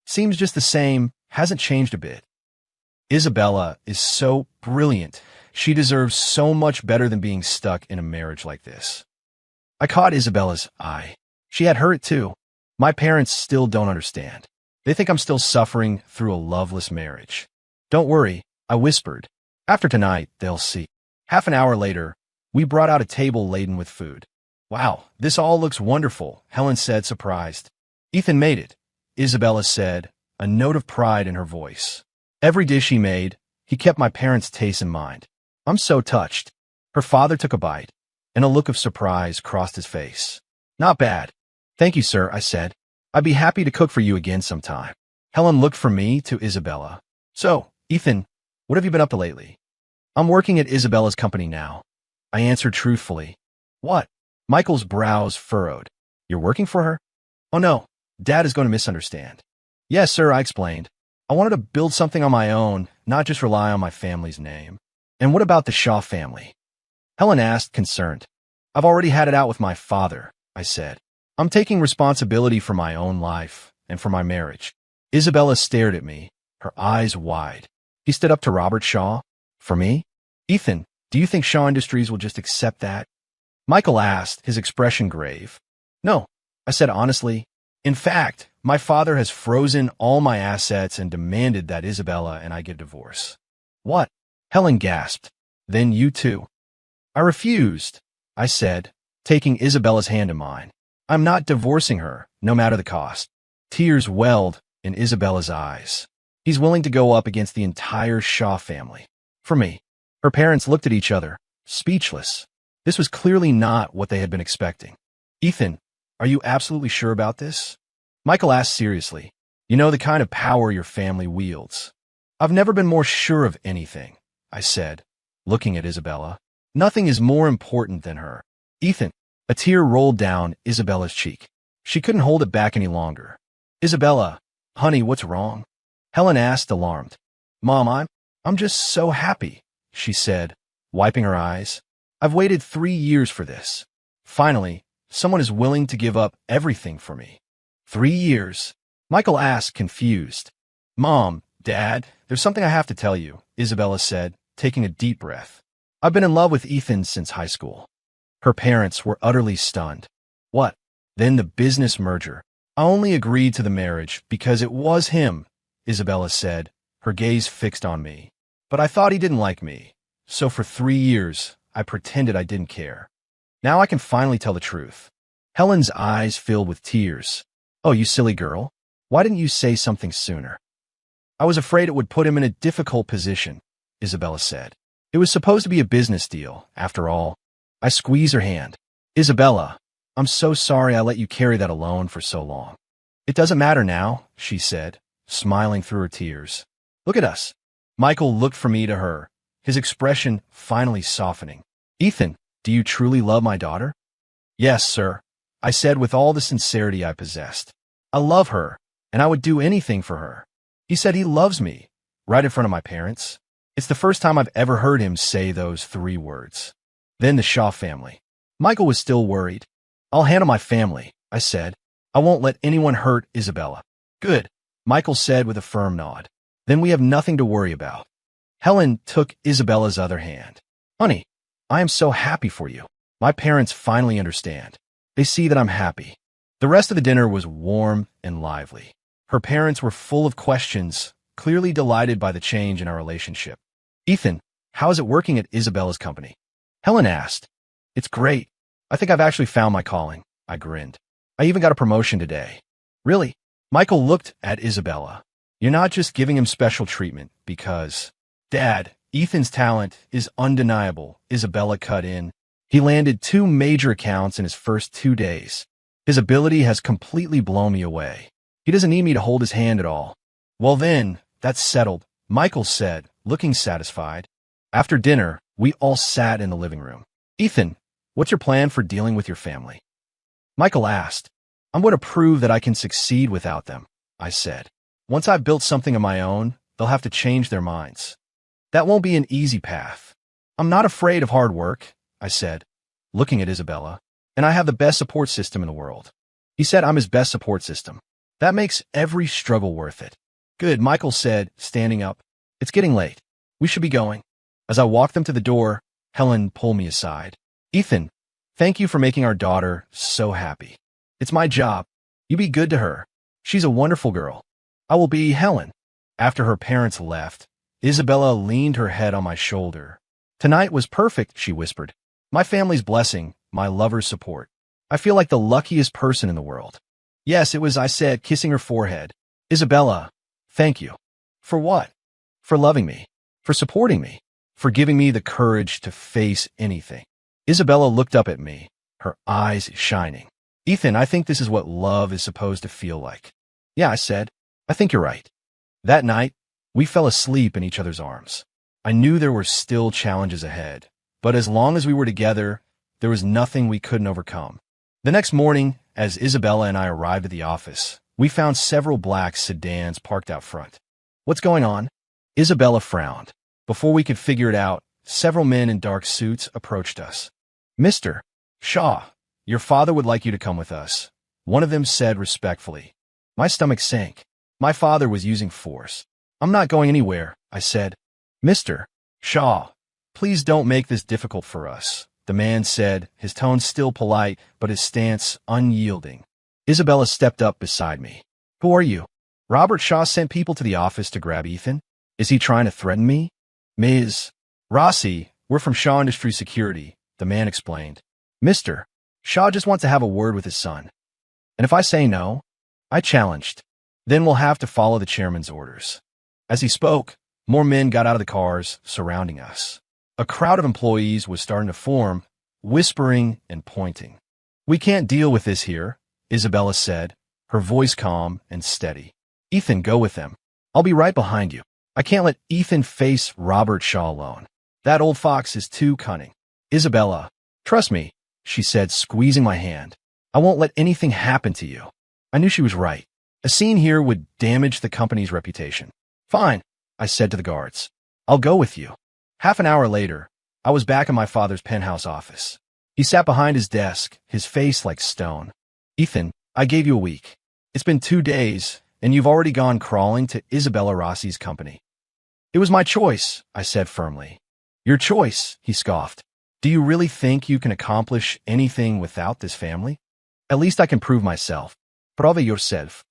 Seems just the same, hasn't changed a bit. Isabella is so brilliant. She deserves so much better than being stuck in a marriage like this. I caught Isabella's eye. She had heard it too. My parents still don't understand. They think I'm still suffering through a loveless marriage. Don't worry, I whispered. After tonight, they'll see. Half an hour later, we brought out a table laden with food. Wow, this all looks wonderful, Helen said, surprised. Ethan made it, Isabella said, a note of pride in her voice. Every dish he made, he kept my parents' taste in mind. I'm so touched. Her father took a bite, and a look of surprise crossed his face. Not bad. Thank you, sir, I said. I'd be happy to cook for you again sometime. Helen looked from me to Isabella. So, Ethan, what have you been up to lately? I'm working at Isabella's company now. I answered truthfully. What? Michael's brows furrowed. You're working for her? Oh no, Dad is going to misunderstand. Yes, sir, I explained. I wanted to build something on my own, not just rely on my family's name. And what about the Shaw family? Helen asked, concerned. I've already had it out with my father, I said. I'm taking responsibility for my own life and for my marriage. Isabella stared at me, her eyes wide. He stood up to Robert Shaw. For me? Ethan, do you think Shaw Industries will just accept that? Michael asked, his expression grave. No, I said honestly. In fact, my father has frozen all my assets and demanded that Isabella and I get a divorce. What? Helen gasped. Then you too. I refused, I said, taking Isabella's hand in mine. I'm not divorcing her, no matter the cost. Tears welled in Isabella's eyes. He's willing to go up against the entire Shaw family. For me. Her parents looked at each other, speechless. This was clearly not what they had been expecting. Ethan, are you absolutely sure about this? Michael asked seriously. You know the kind of power your family wields. I've never been more sure of anything, I said, looking at Isabella. Nothing is more important than her. Ethan, a tear rolled down Isabella's cheek. She couldn't hold it back any longer. Isabella, honey, what's wrong? Helen asked, alarmed. Mom, I'm just so happy, she said, wiping her eyes. I've waited 3 years for this. Finally, someone is willing to give up everything for me. 3 years? Michael asked, confused. Mom, Dad, there's something I have to tell you, Isabella said, taking a deep breath. I've been in love with Ethan since high school. Her parents were utterly stunned. What? Then the business merger. I only agreed to the marriage because it was him, Isabella said, her gaze fixed on me. But I thought he didn't like me. So for 3 years, I pretended I didn't care. Now I can finally tell the truth. Helen's eyes filled with tears. Oh, you silly girl. Why didn't you say something sooner? I was afraid it would put him in a difficult position, Isabella said. It was supposed to be a business deal, after all. I squeezed her hand. Isabella, I'm so sorry I let you carry that alone for so long. It doesn't matter now, she said, smiling through her tears. Look at us. Michael looked from me to her, his expression finally softening. Ethan, do you truly love my daughter? Yes, sir, I said with all the sincerity I possessed. I love her, and I would do anything for her. He said he loves me, right in front of my parents. It's the first time I've ever heard him say those 3 words. Then the Shaw family. Michael was still worried. I'll handle my family, I said. I won't let anyone hurt Isabella. Good, Michael said with a firm nod. Then we have nothing to worry about. Helen took Isabella's other hand. Honey, I am so happy for you. My parents finally understand. They see that I'm happy. The rest of the dinner was warm and lively. Her parents were full of questions, clearly delighted by the change in our relationship. Ethan, how is it working at Isabella's company? Helen asked. It's great. I think I've actually found my calling. I grinned. I even got a promotion today. Really? Michael looked at Isabella. You're not just giving him special treatment because... Dad, Ethan's talent is undeniable, Isabella cut in. He landed 2 major accounts in his first 2 days. His ability has completely blown me away. He doesn't need me to hold his hand at all. Well then, that's settled, Michael said, looking satisfied. After dinner, we all sat in the living room. Ethan, what's your plan for dealing with your family? Michael asked. I'm going to prove that I can succeed without them, I said. Once I've built something of my own, they'll have to change their minds. That won't be an easy path. I'm not afraid of hard work, I said, looking at Isabella, and I have the best support system in the world. He said I'm his best support system. That makes every struggle worth it. Good, Michael said, standing up. It's getting late. We should be going. As I walked them to the door, Helen pulled me aside. Ethan, thank you for making our daughter so happy. It's my job. You be good to her. She's a wonderful girl. I will be Helen. After her parents left, Isabella leaned her head on my shoulder. Tonight was perfect, she whispered. My family's blessing, my lover's support. I feel like the luckiest person in the world. Yes, it was, I said, kissing her forehead. Isabella, thank you. For what? For loving me. For supporting me. For giving me the courage to face anything. Isabella looked up at me, her eyes shining. Ethan, I think this is what love is supposed to feel like. Yeah, I said. I think you're right. That night, we fell asleep in each other's arms. I knew there were still challenges ahead, but as long as we were together, there was nothing we couldn't overcome. The next morning, as Isabella and I arrived at the office, we found several black sedans parked out front. What's going on? Isabella frowned. Before we could figure it out, several men in dark suits approached us. Mr. Shaw, your father would like you to come with us, one of them said respectfully. My stomach sank. My father was using force. I'm not going anywhere, I said. Mr. Shaw, please don't make this difficult for us, the man said, his tone still polite, but his stance unyielding. Isabella stepped up beside me. Who are you? Robert Shaw sent people to the office to grab Ethan? Is he trying to threaten me? Ms. Rossi, we're from Shaw Industries Security, the man explained. Mr. Shaw just wants to have a word with his son. And if I say no, I challenged. Then we'll have to follow the chairman's orders. As he spoke, more men got out of the cars, surrounding us. A crowd of employees was starting to form, whispering and pointing. We can't deal with this here, Isabella said, her voice calm and steady. Ethan, go with them. I'll be right behind you. I can't let Ethan face Robert Shaw alone. That old fox is too cunning. Isabella, trust me, she said, squeezing my hand. I won't let anything happen to you. I knew she was right. A scene here would damage the company's reputation. Fine, I said to the guards. I'll go with you. Half an hour later, I was back in my father's penthouse office. He sat behind his desk, his face like stone. Ethan, I gave you a week. It's been 2 days, and you've already gone crawling to Isabella Rossi's company. It was my choice, I said firmly. Your choice, he scoffed. Do you really think you can accomplish anything without this family? At least I can prove myself. Prove yourself.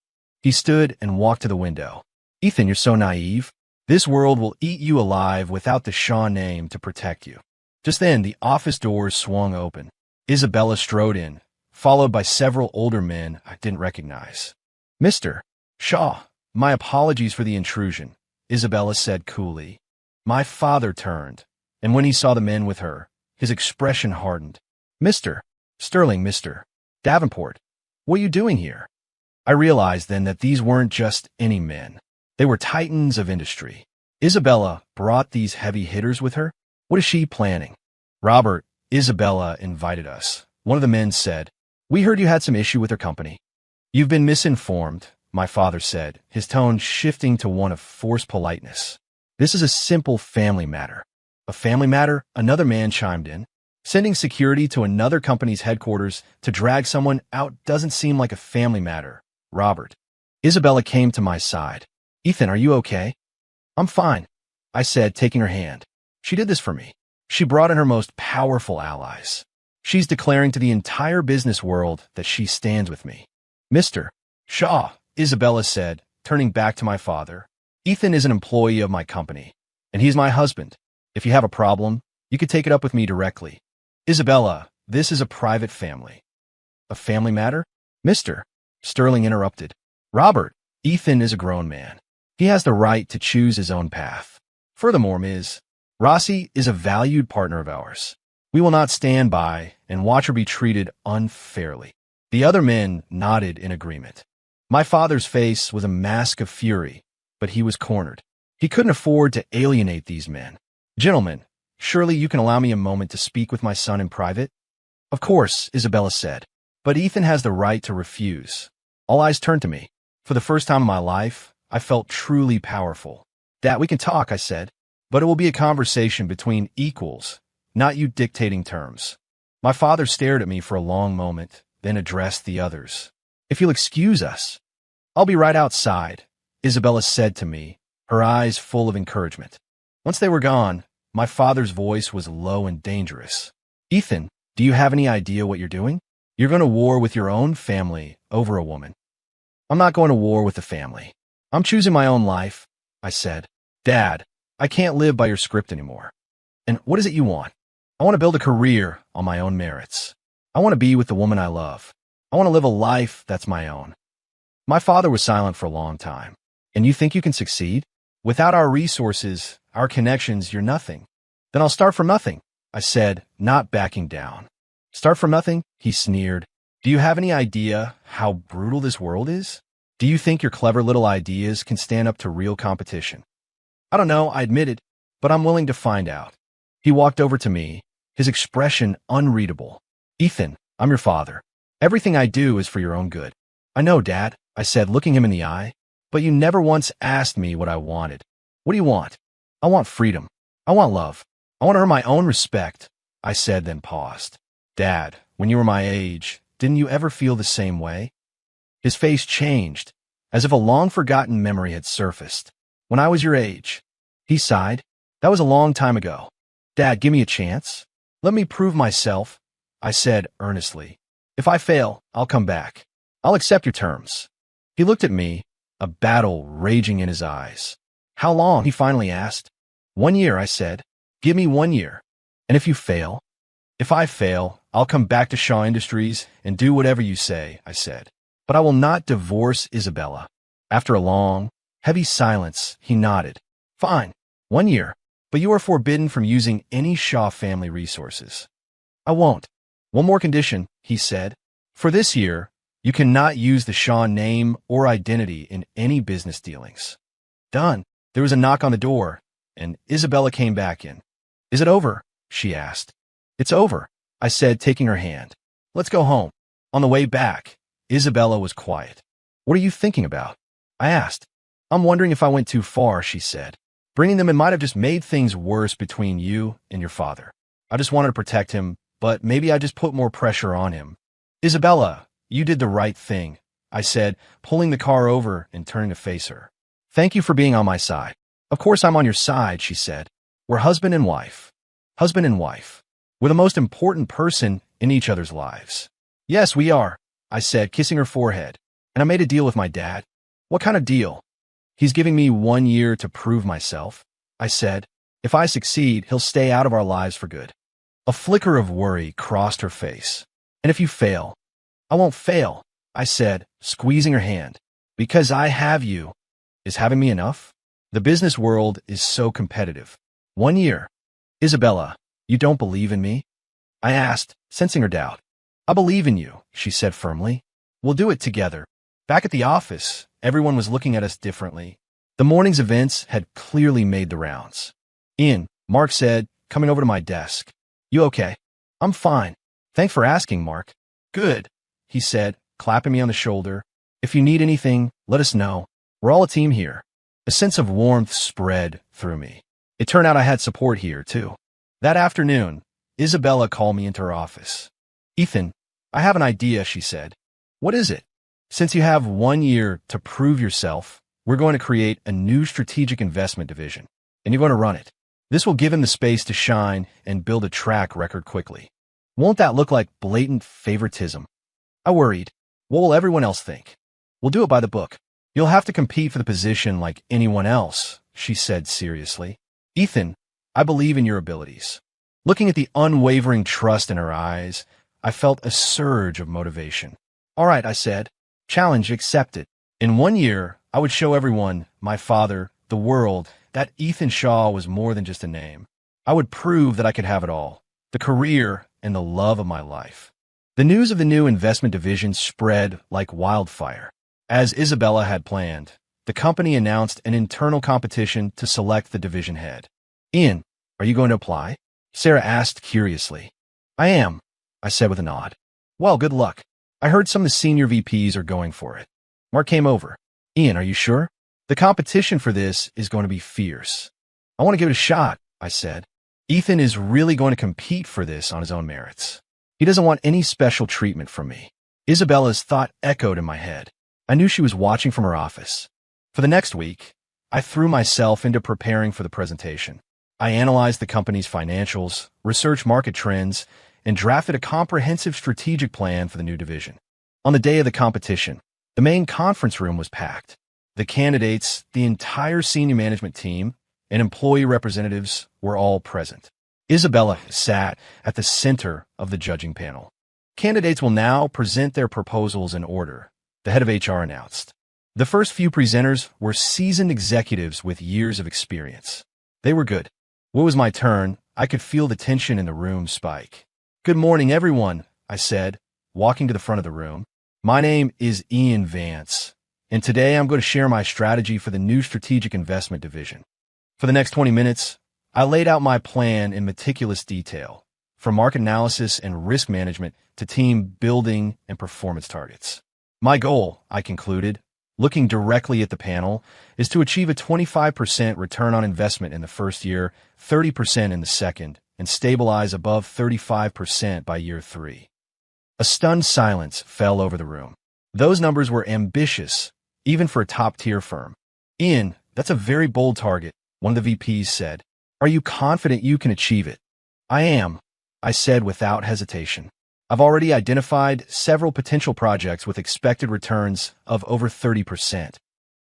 He stood and walked to the window. Ethan, you're so naive. This world will eat you alive without the Shaw name to protect you. Just then, the office doors swung open. Isabella strode in, followed by several older men I didn't recognize. Mr. Shaw, my apologies for the intrusion, Isabella said coolly. My father turned, and when he saw the men with her, his expression hardened. Mr. Sterling, Mr. Davenport, what are you doing here? I realized then that these weren't just any men. They were titans of industry. Isabella brought these heavy hitters with her? What is she planning? Robert, Isabella invited us. One of the men said, We heard you had some issue with her company. You've been misinformed, my father said, his tone shifting to one of forced politeness. This is a simple family matter. A family matter? Another man chimed in. Sending security to another company's headquarters to drag someone out doesn't seem like a family matter, Robert. Isabella came to my side. Ethan, are you okay? I'm fine, I said, taking her hand. She did this for me. She brought in her most powerful allies. She's declaring to the entire business world that she stands with me. Mr. Shaw, Isabella said, turning back to my father. Ethan is an employee of my company, and he's my husband. If you have a problem, you could take it up with me directly. Isabella, this is a private family. A family matter? Mr. Sterling interrupted. Robert, Ethan is a grown man. He has the right to choose his own path. Furthermore, Ms. Rossi is a valued partner of ours. We will not stand by and watch her be treated unfairly. The other men nodded in agreement. My father's face was a mask of fury, but he was cornered. He couldn't afford to alienate these men. Gentlemen, surely you can allow me a moment to speak with my son in private? Of course, Isabella said, but Ethan has the right to refuse. All eyes turned to me. For the first time in my life, I felt truly powerful. Dad, we can talk, I said, but it will be a conversation between equals, not you dictating terms. My father stared at me for a long moment, then addressed the others. If you'll excuse us, I'll be right outside, Isabella said to me, her eyes full of encouragement. Once they were gone, my father's voice was low and dangerous. Ethan, do you have any idea what you're doing? You're going to war with your own family over a woman. I'm not going to war with the family. I'm choosing my own life, I said. Dad, I can't live by your script anymore. And what is it you want? I want to build a career on my own merits. I want to be with the woman I love. I want to live a life that's my own. My father was silent for a long time. And you think you can succeed? Without our resources, our connections, you're nothing. Then I'll start from nothing, I said, not backing down. Start from nothing? He sneered. Do you have any idea how brutal this world is? Do you think your clever little ideas can stand up to real competition? I don't know, I admitted, but I'm willing to find out. He walked over to me, his expression unreadable. Ethan, I'm your father. Everything I do is for your own good. I know, Dad, I said, looking him in the eye, but you never once asked me what I wanted. What do you want? I want freedom. I want love. I want to earn my own respect, I said, then paused. Dad, when you were my age, didn't you ever feel the same way? His face changed, as if a long-forgotten memory had surfaced. When I was your age, he sighed. That was a long time ago. Dad, give me a chance. Let me prove myself, I said earnestly. If I fail, I'll come back. I'll accept your terms. He looked at me, a battle raging in his eyes. How long? He finally asked. 1 year, I said. Give me 1 year. And if you fail? If I fail, I'll come back to Shaw Industries and do whatever you say, I said. But I will not divorce Isabella. After a long, heavy silence, he nodded. Fine. 1 year. But you are forbidden from using any Shaw family resources. I won't. One more condition, he said. For this year, you cannot use the Shaw name or identity in any business dealings. Done. There was a knock on the door, and Isabella came back in. Is it over? She asked. It's over, I said, taking her hand. Let's go home. On the way back, Isabella was quiet. What are you thinking about? I asked. I'm wondering if I went too far, she said. Bringing them in might have just made things worse between you and your father. I just wanted to protect him, but maybe I just put more pressure on him. Isabella, you did the right thing, I said, pulling the car over and turning to face her. Thank you for being on my side. Of course I'm on your side, she said. We're husband and wife. Husband and wife. We're the most important person in each other's lives. Yes, we are, I said, kissing her forehead. And I made a deal with my dad. What kind of deal? He's giving me 1 year to prove myself, I said. If I succeed, he'll stay out of our lives for good. A flicker of worry crossed her face. And if you fail? I won't fail, I said, squeezing her hand. Because I have you. Is having me enough? The business world is so competitive. 1 year. Isabella, you don't believe in me? I asked, sensing her doubt. I believe in you, she said firmly. We'll do it together. Back at the office, everyone was looking at us differently. The morning's events had clearly made the rounds. Ian, Mark said, coming over to my desk. You okay? I'm fine. Thanks for asking, Mark. Good, he said, clapping me on the shoulder. If you need anything, let us know. We're all a team here. A sense of warmth spread through me. It turned out I had support here, too. That afternoon, Isabella called me into her office. Ethan, I have an idea, she said. What is it? Since you have 1 year to prove yourself, we're going to create a new strategic investment division, and you're going to run it. This will give him the space to shine and build a track record quickly. Won't that look like blatant favoritism? I worried. What will everyone else think? We'll do it by the book. You'll have to compete for the position like anyone else, she said seriously. Ethan, I believe in your abilities. Looking at the unwavering trust in her eyes, I felt a surge of motivation. All right, I said. Challenge accepted. In 1 year, I would show everyone, my father, the world, that Ethan Shaw was more than just a name. I would prove that I could have it all, the career and the love of my life. The news of the new investment division spread like wildfire. As Isabella had planned, the company announced an internal competition to select the division head. Ian, are you going to apply? Sarah asked curiously. I am, I said with a nod. Well, good luck. I heard some of the senior VPs are going for it. Mark came over. Ian, are you sure? The competition for this is going to be fierce. I want to give it a shot, I said. Ethan is really going to compete for this on his own merits. He doesn't want any special treatment from me. Isabella's thought echoed in my head. I knew she was watching from her office. For the next week, I threw myself into preparing for the presentation. I analyzed the company's financials, researched market trends, and drafted a comprehensive strategic plan for the new division. On the day of the competition, the main conference room was packed. The candidates, the entire senior management team, and employee representatives were all present. Isabella sat at the center of the judging panel. Candidates will now present their proposals in order, the head of HR announced. The first few presenters were seasoned executives with years of experience. They were good. When it was my turn, I could feel the tension in the room spike. Good morning, everyone, I said, walking to the front of the room. My name is Ian Vance, and today I'm going to share my strategy for the new strategic investment division. For the next 20 minutes, I laid out my plan in meticulous detail, from market analysis and risk management to team building and performance targets. My goal, I concluded, looking directly at the panel, is to achieve a 25% return on investment in the first year, 30% in the second, and stabilize above 35% by year 3. A stunned silence fell over the room. Those numbers were ambitious, even for a top-tier firm. Ian, that's a very bold target, one of the VPs said. Are you confident you can achieve it? I am, I said without hesitation. I've already identified several potential projects with expected returns of over 30%.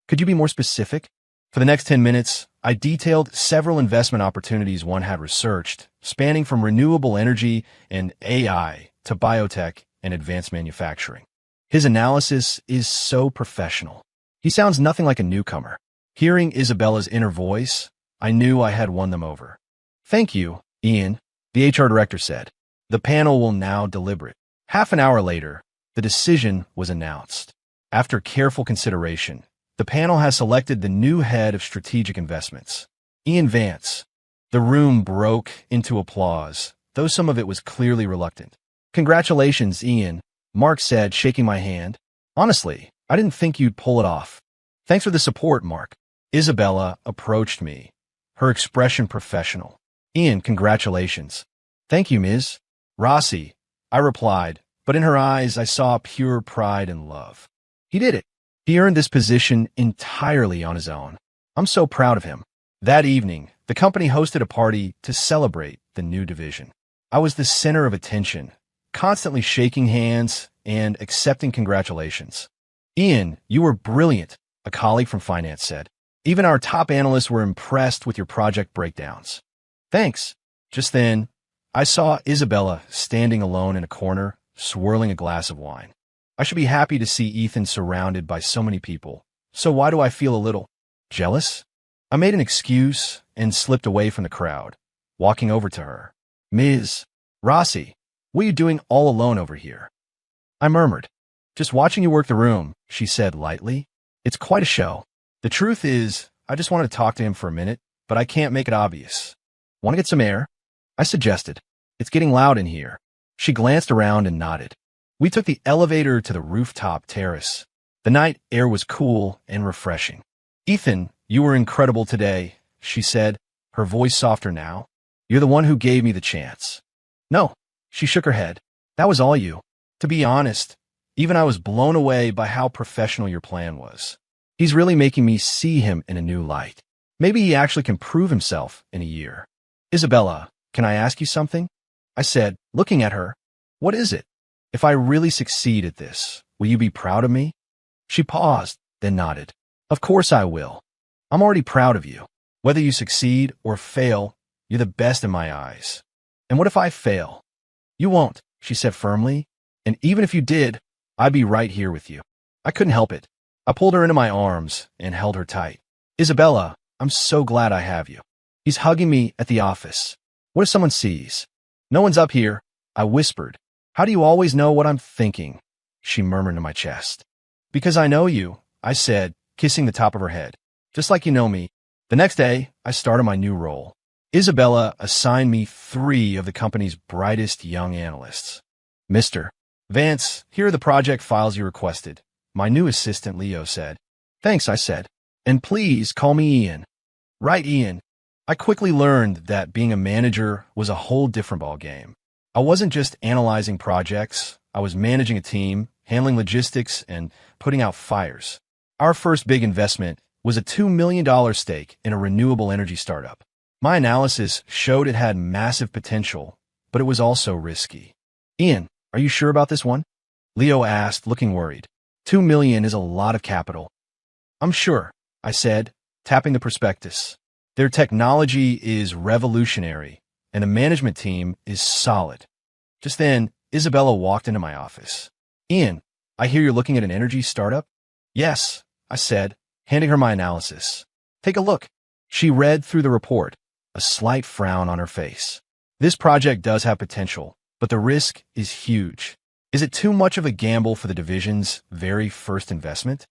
Could you be more specific? For the next 10 minutes, I detailed several investment opportunities one had researched, spanning from renewable energy and AI to biotech and advanced manufacturing. His analysis is so professional. He sounds nothing like a newcomer. Hearing Isabella's inner voice, I knew I had won them over. Thank you, Ian, the HR director said. The panel will now deliberate. Half an hour later, the decision was announced. After careful consideration, the panel has selected the new head of strategic investments, Ian Vance. The room broke into applause, though some of it was clearly reluctant. Congratulations, Ian, Mark said, shaking my hand. Honestly, I didn't think you'd pull it off. Thanks for the support, Mark. Isabella approached me, her expression professional. Ian, congratulations. Thank you, Ms. Rossi, I replied, but in her eyes I saw pure pride and love. He did it. He earned this position entirely on his own. I'm so proud of him. That evening, the company hosted a party to celebrate the new division. I was the center of attention, constantly shaking hands and accepting congratulations. Ian, you were brilliant, a colleague from finance said. Even our top analysts were impressed with your project breakdowns. Thanks. Just then, I saw Isabella standing alone in a corner, swirling a glass of wine. I should be happy to see Ethan surrounded by so many people, so why do I feel a little jealous? I made an excuse and slipped away from the crowd, walking over to her. Ms. Rossi, what are you doing all alone over here? I murmured. Just watching you work the room, she said lightly. It's quite a show. The truth is, I just wanted to talk to him for a minute, but I can't make it obvious. Want to get some air? I suggested. It's getting loud in here. She glanced around and nodded. We took the elevator to the rooftop terrace. The night air was cool and refreshing. Ethan, you were incredible today, she said, her voice softer now. You're the one who gave me the chance. No, she shook her head. That was all you. To be honest, even I was blown away by how professional your plan was. He's really making me see him in a new light. Maybe he actually can prove himself in a year. Isabella, can I ask you something? I said, looking at her. What is it? If I really succeed at this, will you be proud of me? She paused, then nodded. Of course I will. I'm already proud of you. Whether you succeed or fail, you're the best in my eyes. And what if I fail? You won't, she said firmly. And even if you did, I'd be right here with you. I couldn't help it. I pulled her into my arms and held her tight. Isabella, I'm so glad I have you. He's hugging me at the office. What if someone sees? No one's up here, I whispered. How do you always know what I'm thinking? She murmured in my chest. Because I know you, I said, kissing the top of her head. Just like you know me. The next day, I started my new role. Isabella assigned me 3 of the company's brightest young analysts. Mr. Vance, here are the project files you requested, my new assistant Leo said. Thanks, I said. And please call me Ian. Right, Ian. I quickly learned that being a manager was a whole different ballgame. I wasn't just analyzing projects, I was managing a team, handling logistics, and putting out fires. Our first big investment was a $2 million stake in a renewable energy startup. My analysis showed it had massive potential, but it was also risky. Ian, are you sure about this one? Leo asked, looking worried. $2 million is a lot of capital. I'm sure, I said, tapping the prospectus. Their technology is revolutionary, and the management team is solid. Just then, Isabella walked into my office. Ian, I hear you're looking at an energy startup? Yes, I said, handing her my analysis. Take a look. She read through the report, a slight frown on her face. This project does have potential, but the risk is huge. Is it too much of a gamble for the division's very first investment?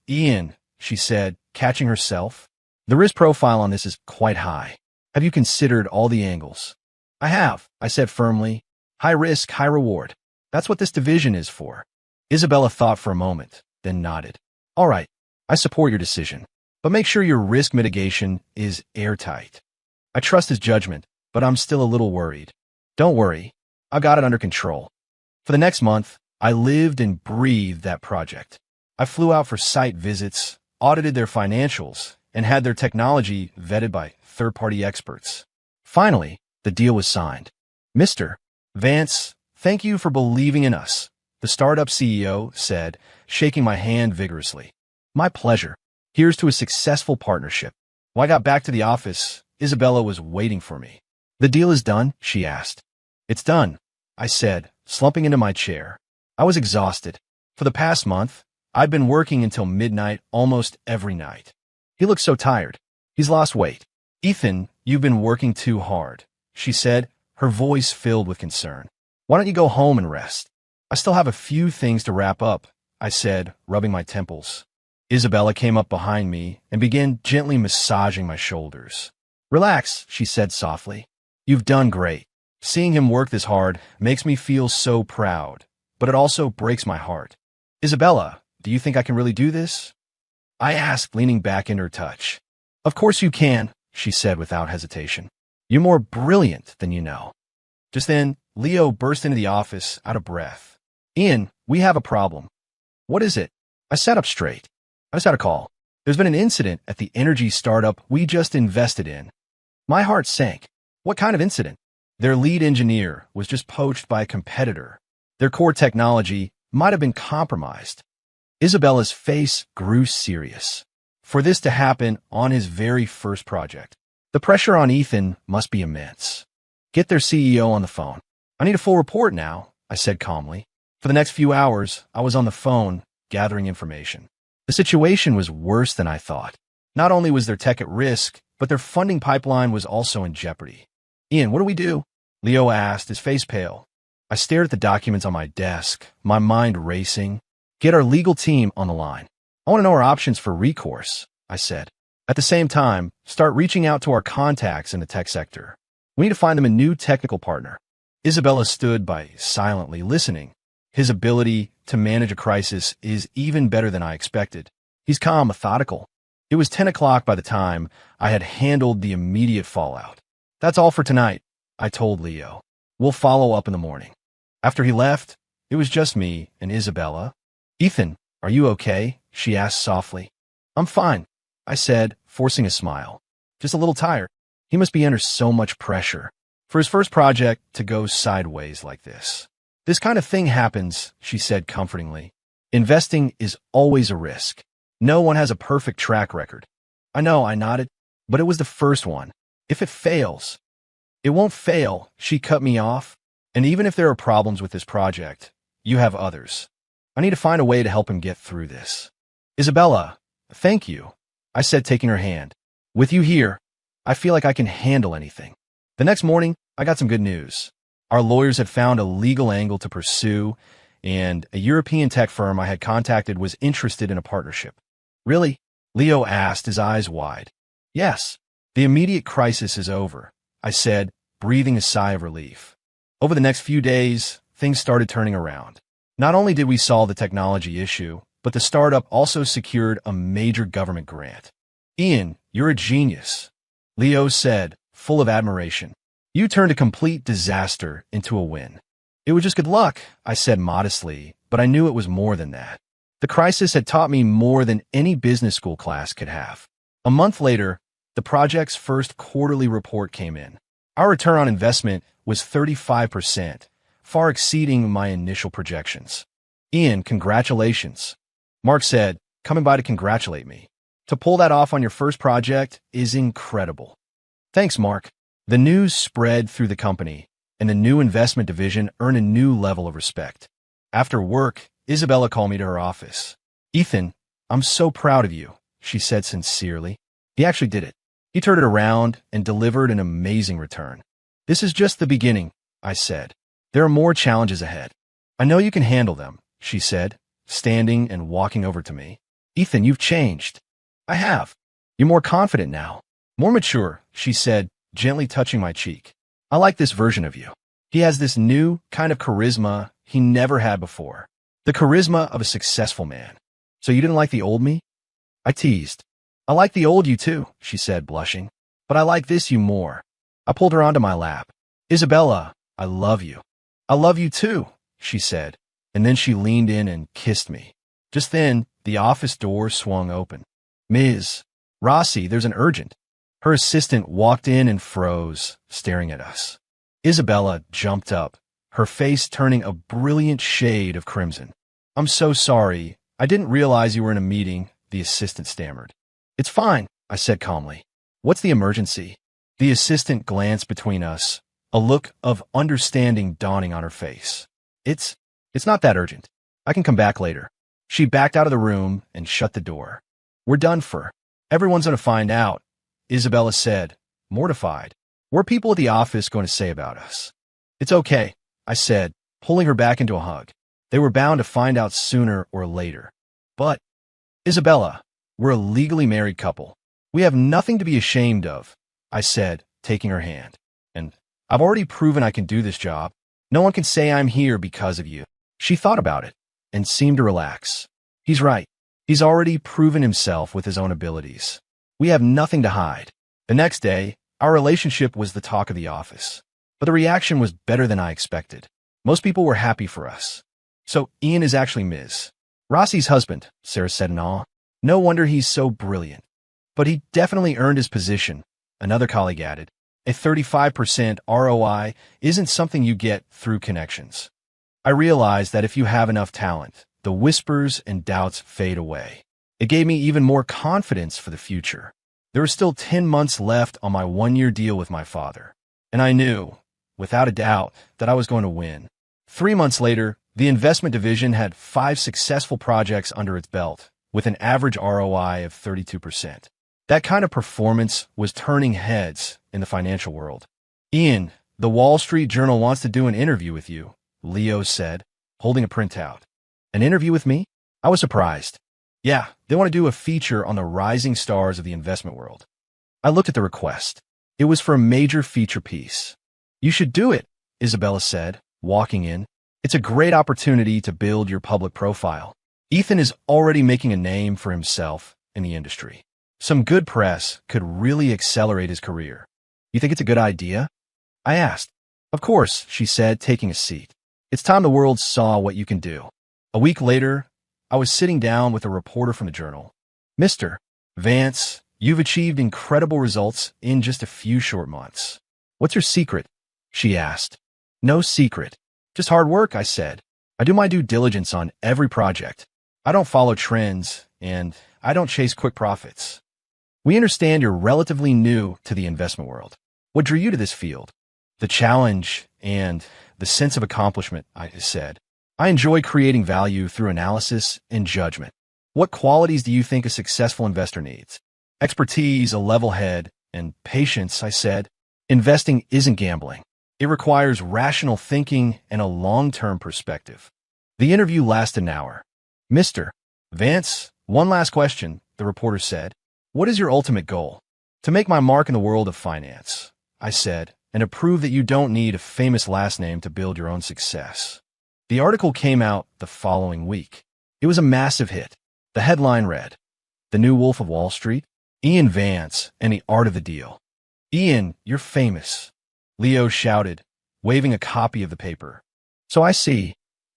Ian, she said, catching herself. The risk profile on this is quite high. Have you considered all the angles? I have, I said firmly. High risk, high reward. That's what this division is for. Isabella thought for a moment, then nodded. All right, I support your decision, but make sure your risk mitigation is airtight. I trust his judgment, but I'm still a little worried. Don't worry, I've got it under control. For the next month, I lived and breathed that project. I flew out for site visits, audited their financials, and had their technology vetted by third-party experts. Finally, the deal was signed. Mr. Vance, thank you for believing in us, the startup CEO said, shaking my hand vigorously. My pleasure. Here's to a successful partnership. When I got back to the office, Isabella was waiting for me. The deal is done, she asked. It's done, I said, slumping into my chair. I was exhausted. For the past month, I'd been working until midnight almost every night. He looked so tired. He's lost weight. Ethan, you've been working too hard, she said, her voice filled with concern. Why don't you go home and rest? I still have a few things to wrap up, I said, rubbing my temples. Isabella came up behind me and began gently massaging my shoulders. Relax, she said softly. You've done great. Seeing him work this hard makes me feel so proud, but it also breaks my heart. Isabella, do you think I can really do this? I asked, leaning back in her touch. Of course you can, she said without hesitation. You're more brilliant than you know. Just then, Leo burst into the office, out of breath. Ian, we have a problem. What is it? I sat up straight. I just had a call. There's been an incident at the energy startup we just invested in. My heart sank. What kind of incident? Their lead engineer was just poached by a competitor. Their core technology might have been compromised. Isabella's face grew serious. For this to happen on his very first project, the pressure on Ethan must be immense. Get their CEO on the phone. I need a full report now, I said calmly. For the next few hours, I was on the phone, gathering information. The situation was worse than I thought. Not only was their tech at risk, but their funding pipeline was also in jeopardy. Ian, what do we do? Leo asked, his face pale. I stared at the documents on my desk, my mind racing. Get our legal team on the line. I want to know our options for recourse, I said. At the same time, start reaching out to our contacts in the tech sector. We need to find them a new technical partner. Isabella stood by silently listening. His ability to manage a crisis is even better than I expected. He's calm, methodical. It was 10 o'clock by the time I had handled the immediate fallout. That's all for tonight, I told Leo. We'll follow up in the morning. After he left, it was just me and Isabella. Ethan, are you okay? She asked softly. I'm fine, I said, forcing a smile. Just a little tired. He must be under so much pressure for his first project to go sideways like this. This kind of thing happens, she said comfortingly. Investing is always a risk. No one has a perfect track record. I know, I nodded, but it was the first one. If it fails, it won't fail, she cut me off. And even if there are problems with this project, you have others. I need to find a way to help him get through this. Isabella, thank you, I said, taking her hand. With you here, I feel like I can handle anything. The next morning, I got some good news. Our lawyers had found a legal angle to pursue, and a European tech firm I had contacted was interested in a partnership. Really? Leo asked, his eyes wide. Yes. The immediate crisis is over, I said, breathing a sigh of relief. Over the next few days, things started turning around. Not only did we solve the technology issue, but the startup also secured a major government grant. Ian, you're a genius, Leo said, full of admiration. You turned a complete disaster into a win. It was just good luck, I said modestly, but I knew it was more than that. The crisis had taught me more than any business school class could have. A month later, the project's first quarterly report came in. Our return on investment was 35%, far exceeding my initial projections. Ian, congratulations. Mark said, coming by to congratulate me. To pull that off on your first project is incredible. Thanks, Mark. The news spread through the company, and the new investment division earned a new level of respect. After work, Isabella called me to her office. Ethan, I'm so proud of you, she said sincerely. He actually did it. He turned it around and delivered an amazing return. This is just the beginning, I said. There are more challenges ahead. I know you can handle them, she said, standing and walking over to me. Ethan, you've changed. I have. You're more confident now. More mature, she said, gently touching my cheek. I like this version of you. He has this new kind of charisma he never had before. The charisma of a successful man. So you didn't like the old me? I teased. I like the old you too, she said, blushing. But I like this you more. I pulled her onto my lap. Isabella, I love you. I love you too, she said, and then she leaned in and kissed me. Just then, the office door swung open. Ms. Rossi, there's an urgent. Her assistant walked in and froze, staring at us. Isabella jumped up, her face turning a brilliant shade of crimson. I'm so sorry. I didn't realize you were in a meeting, the assistant stammered. It's fine, I said calmly. What's the emergency? The assistant glanced between us, a look of understanding dawning on her face. It's not that urgent. I can come back later. She backed out of the room and shut the door. We're done for. Everyone's going to find out, Isabella said, mortified. What are people at the office going to say about us? It's okay, I said, pulling her back into a hug. They were bound to find out sooner or later. But, Isabella, we're a legally married couple. We have nothing to be ashamed of, I said, taking her hand. And I've already proven I can do this job. No one can say I'm here because of you. She thought about it and seemed to relax. He's right. He's already proven himself with his own abilities. We have nothing to hide. The next day, our relationship was the talk of the office. But the reaction was better than I expected. Most people were happy for us. So Ian is actually Ms. Rossi's husband, Sarah said in awe. No wonder he's so brilliant. But he definitely earned his position, another colleague added. A 35% ROI isn't something you get through connections. I realized that if you have enough talent, the whispers and doubts fade away. It gave me even more confidence for the future. There were still 10 months left on my one-year deal with my father. And I knew, without a doubt, that I was going to win. 3 months later, the investment division had 5 successful projects under its belt, with an average ROI of 32%. That kind of performance was turning heads in the financial world. Ian, the Wall Street Journal wants to do an interview with you, Leo said, holding a printout. An interview with me? I was surprised. Yeah, they want to do a feature on the rising stars of the investment world. I looked at the request. It was for a major feature piece. You should do it, Isabella said, walking in. It's a great opportunity to build your public profile. Ethan is already making a name for himself in the industry. Some good press could really accelerate his career. You think it's a good idea? I asked. Of course, she said, taking a seat. It's time the world saw what you can do. A week later, I was sitting down with a reporter from the Journal. Mr. Vance, you've achieved incredible results in just a few short months. What's your secret? She asked. No secret. Just hard work, I said. I do my due diligence on every project. I don't follow trends, and I don't chase quick profits. We understand you're relatively new to the investment world. What drew you to this field? The challenge and the sense of accomplishment, I said. I enjoy creating value through analysis and judgment. What qualities do you think a successful investor needs? Expertise, a level head, and patience, I said. Investing isn't gambling. It requires rational thinking and a long-term perspective. The interview lasted an hour. Mr. Vance, one last question, the reporter said. What is your ultimate goal? To make my mark in the world of finance, I said, and to prove that you don't need a famous last name to build your own success. The article came out the following week. It was a massive hit. The headline read, The New Wolf of Wall Street, Ian Vance and the Art of the Deal. Ian, you're famous, Leo shouted, waving a copy of the paper. So I see,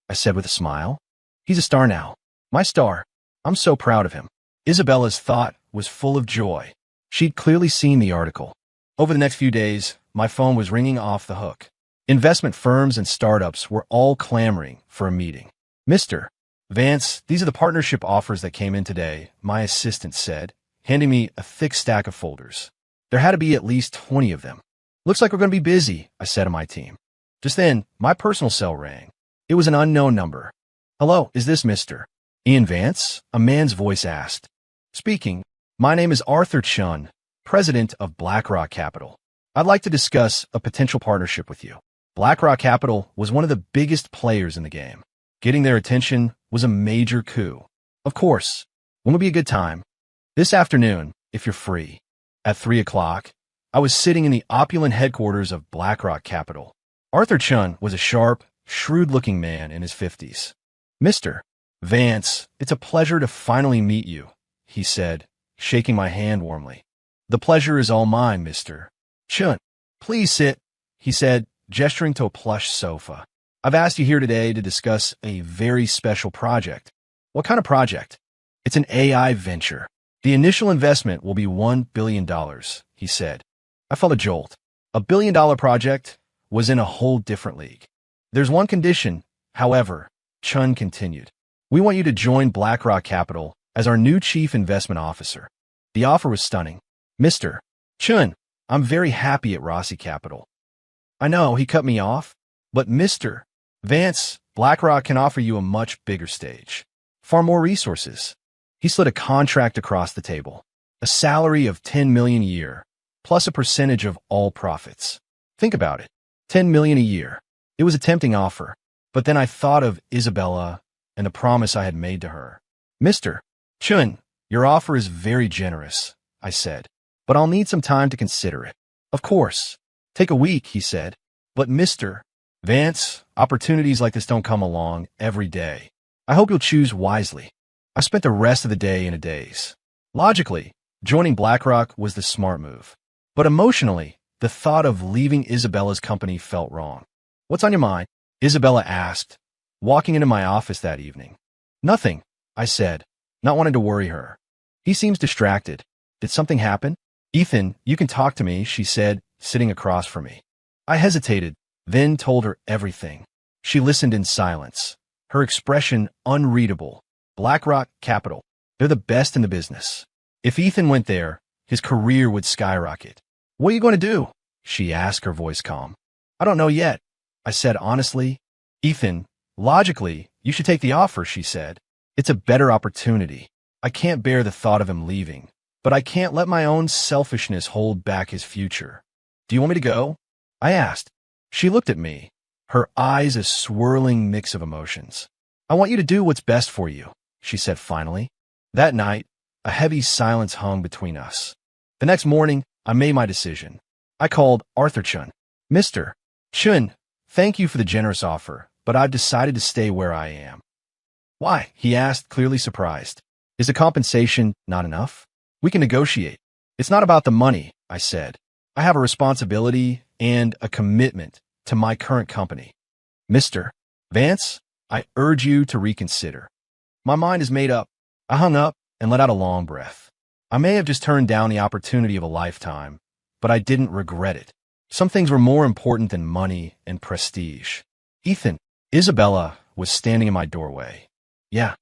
I said with a smile. He's a star now. My star. I'm so proud of him. Isabella's thought was full of joy. She'd clearly seen the article. Over the next few days, my phone was ringing off the hook. Investment firms and startups were all clamoring for a meeting. Mr. Vance, these are the partnership offers that came in today, my assistant said, handing me a thick stack of folders. There had to be at least 20 of them. Looks like we're going to be busy, I said to my team. Just then, my personal cell rang. It was an unknown number. Hello, is this Mr. Ian Vance? A man's voice asked. Speaking. My name is Arthur Chun, president of BlackRock Capital. I'd like to discuss a potential partnership with you. BlackRock Capital was one of the biggest players in the game. Getting their attention was a major coup. Of course, when would be a good time? This afternoon, if you're free. At 3 o'clock, I was sitting in the opulent headquarters of BlackRock Capital. Arthur Chun was a sharp, shrewd-looking man in his 50s. Mr. Vance, it's a pleasure to finally meet you, he said, shaking my hand warmly. The pleasure is all mine, Mr. Chun. Please sit, he said, gesturing to a plush sofa. I've asked you here today to discuss a very special project. What kind of project? It's an AI venture. The initial investment will be $1 billion, he said. I felt a jolt. $1 billion project? was in a whole different league. There's one condition, however, Chun continued. We want you to join BlackRock Capital as our new chief investment officer. The offer was stunning. Mr. Chun, I'm very happy at Rossi Capital. I know, he cut me off, but Mr. Vance, BlackRock can offer you a much bigger stage. Far more resources. He slid a contract across the table. A salary of $10 million a year, plus a percentage of all profits. Think about it. $10 million a year. It was a tempting offer, but then I thought of Isabella and the promise I had made to her. Mr. Chun, your offer is very generous, I said, but I'll need some time to consider it. Of course. Take a week, he said. But Mr. Vance, opportunities like this don't come along every day. I hope you'll choose wisely. I spent the rest of the day in a daze. Logically, joining BlackRock was the smart move. But emotionally, the thought of leaving Isabella's company felt wrong. What's on your mind? Isabella asked, walking into my office that evening. Nothing, I said, not wanting to worry her. He seems distracted. Did something happen? Ethan, you can talk to me, she said, sitting across from me. I hesitated, then told her everything. She listened in silence, her expression unreadable. BlackRock Capital. They're the best in the business. If Ethan went there, his career would skyrocket. What are you going to do? She asked, her voice calm. I don't know yet, I said honestly. Ethan, logically, you should take the offer, she said. It's a better opportunity. I can't bear the thought of him leaving, but I can't let my own selfishness hold back his future. Do you want me to go? I asked. She looked at me, her eyes a swirling mix of emotions. I want you to do what's best for you, she said finally. That night, a heavy silence hung between us. The next morning, I made my decision. I called Arthur Chun. Mr. Chun, thank you for the generous offer, but I've decided to stay where I am. Why? He asked, clearly surprised. Is the compensation not enough? We can negotiate. It's not about the money, I said. I have a responsibility and a commitment to my current company. Mr. Vance, I urge you to reconsider. My mind is made up. I hung up and let out a long breath. I may have just turned down the opportunity of a lifetime, but I didn't regret it. Some things were more important than money and prestige. Ethan, Isabella was standing in my doorway. Yeah.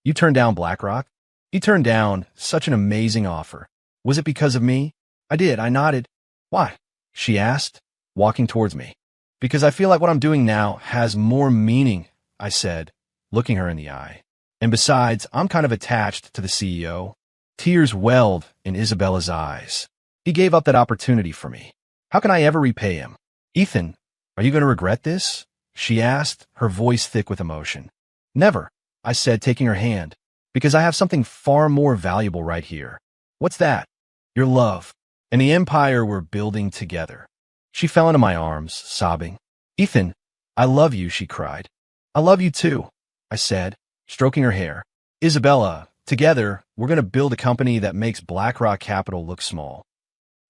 You turned down BlackRock? He turned down such an amazing offer. Was it because of me? I did. I nodded. Why? She asked, walking towards me. Because I feel like what I'm doing now has more meaning, I said, looking her in the eye. And besides, I'm kind of attached to the CEO. Tears welled in Isabella's eyes. He gave up that opportunity for me. How can I ever repay him? Ethan, are you going to regret this? She asked, her voice thick with emotion. Never, I said, taking her hand, because I have something far more valuable right here. What's that? Your love, and the empire we're building together. She fell into my arms, sobbing. Ethan, I love you, she cried. I love you too, I said, stroking her hair. Isabella, together, we're going to build a company that makes BlackRock Capital look small.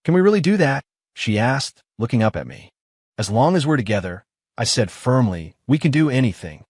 Can we really do that? She asked, looking up at me. As long as we're together, I said firmly, we can do anything.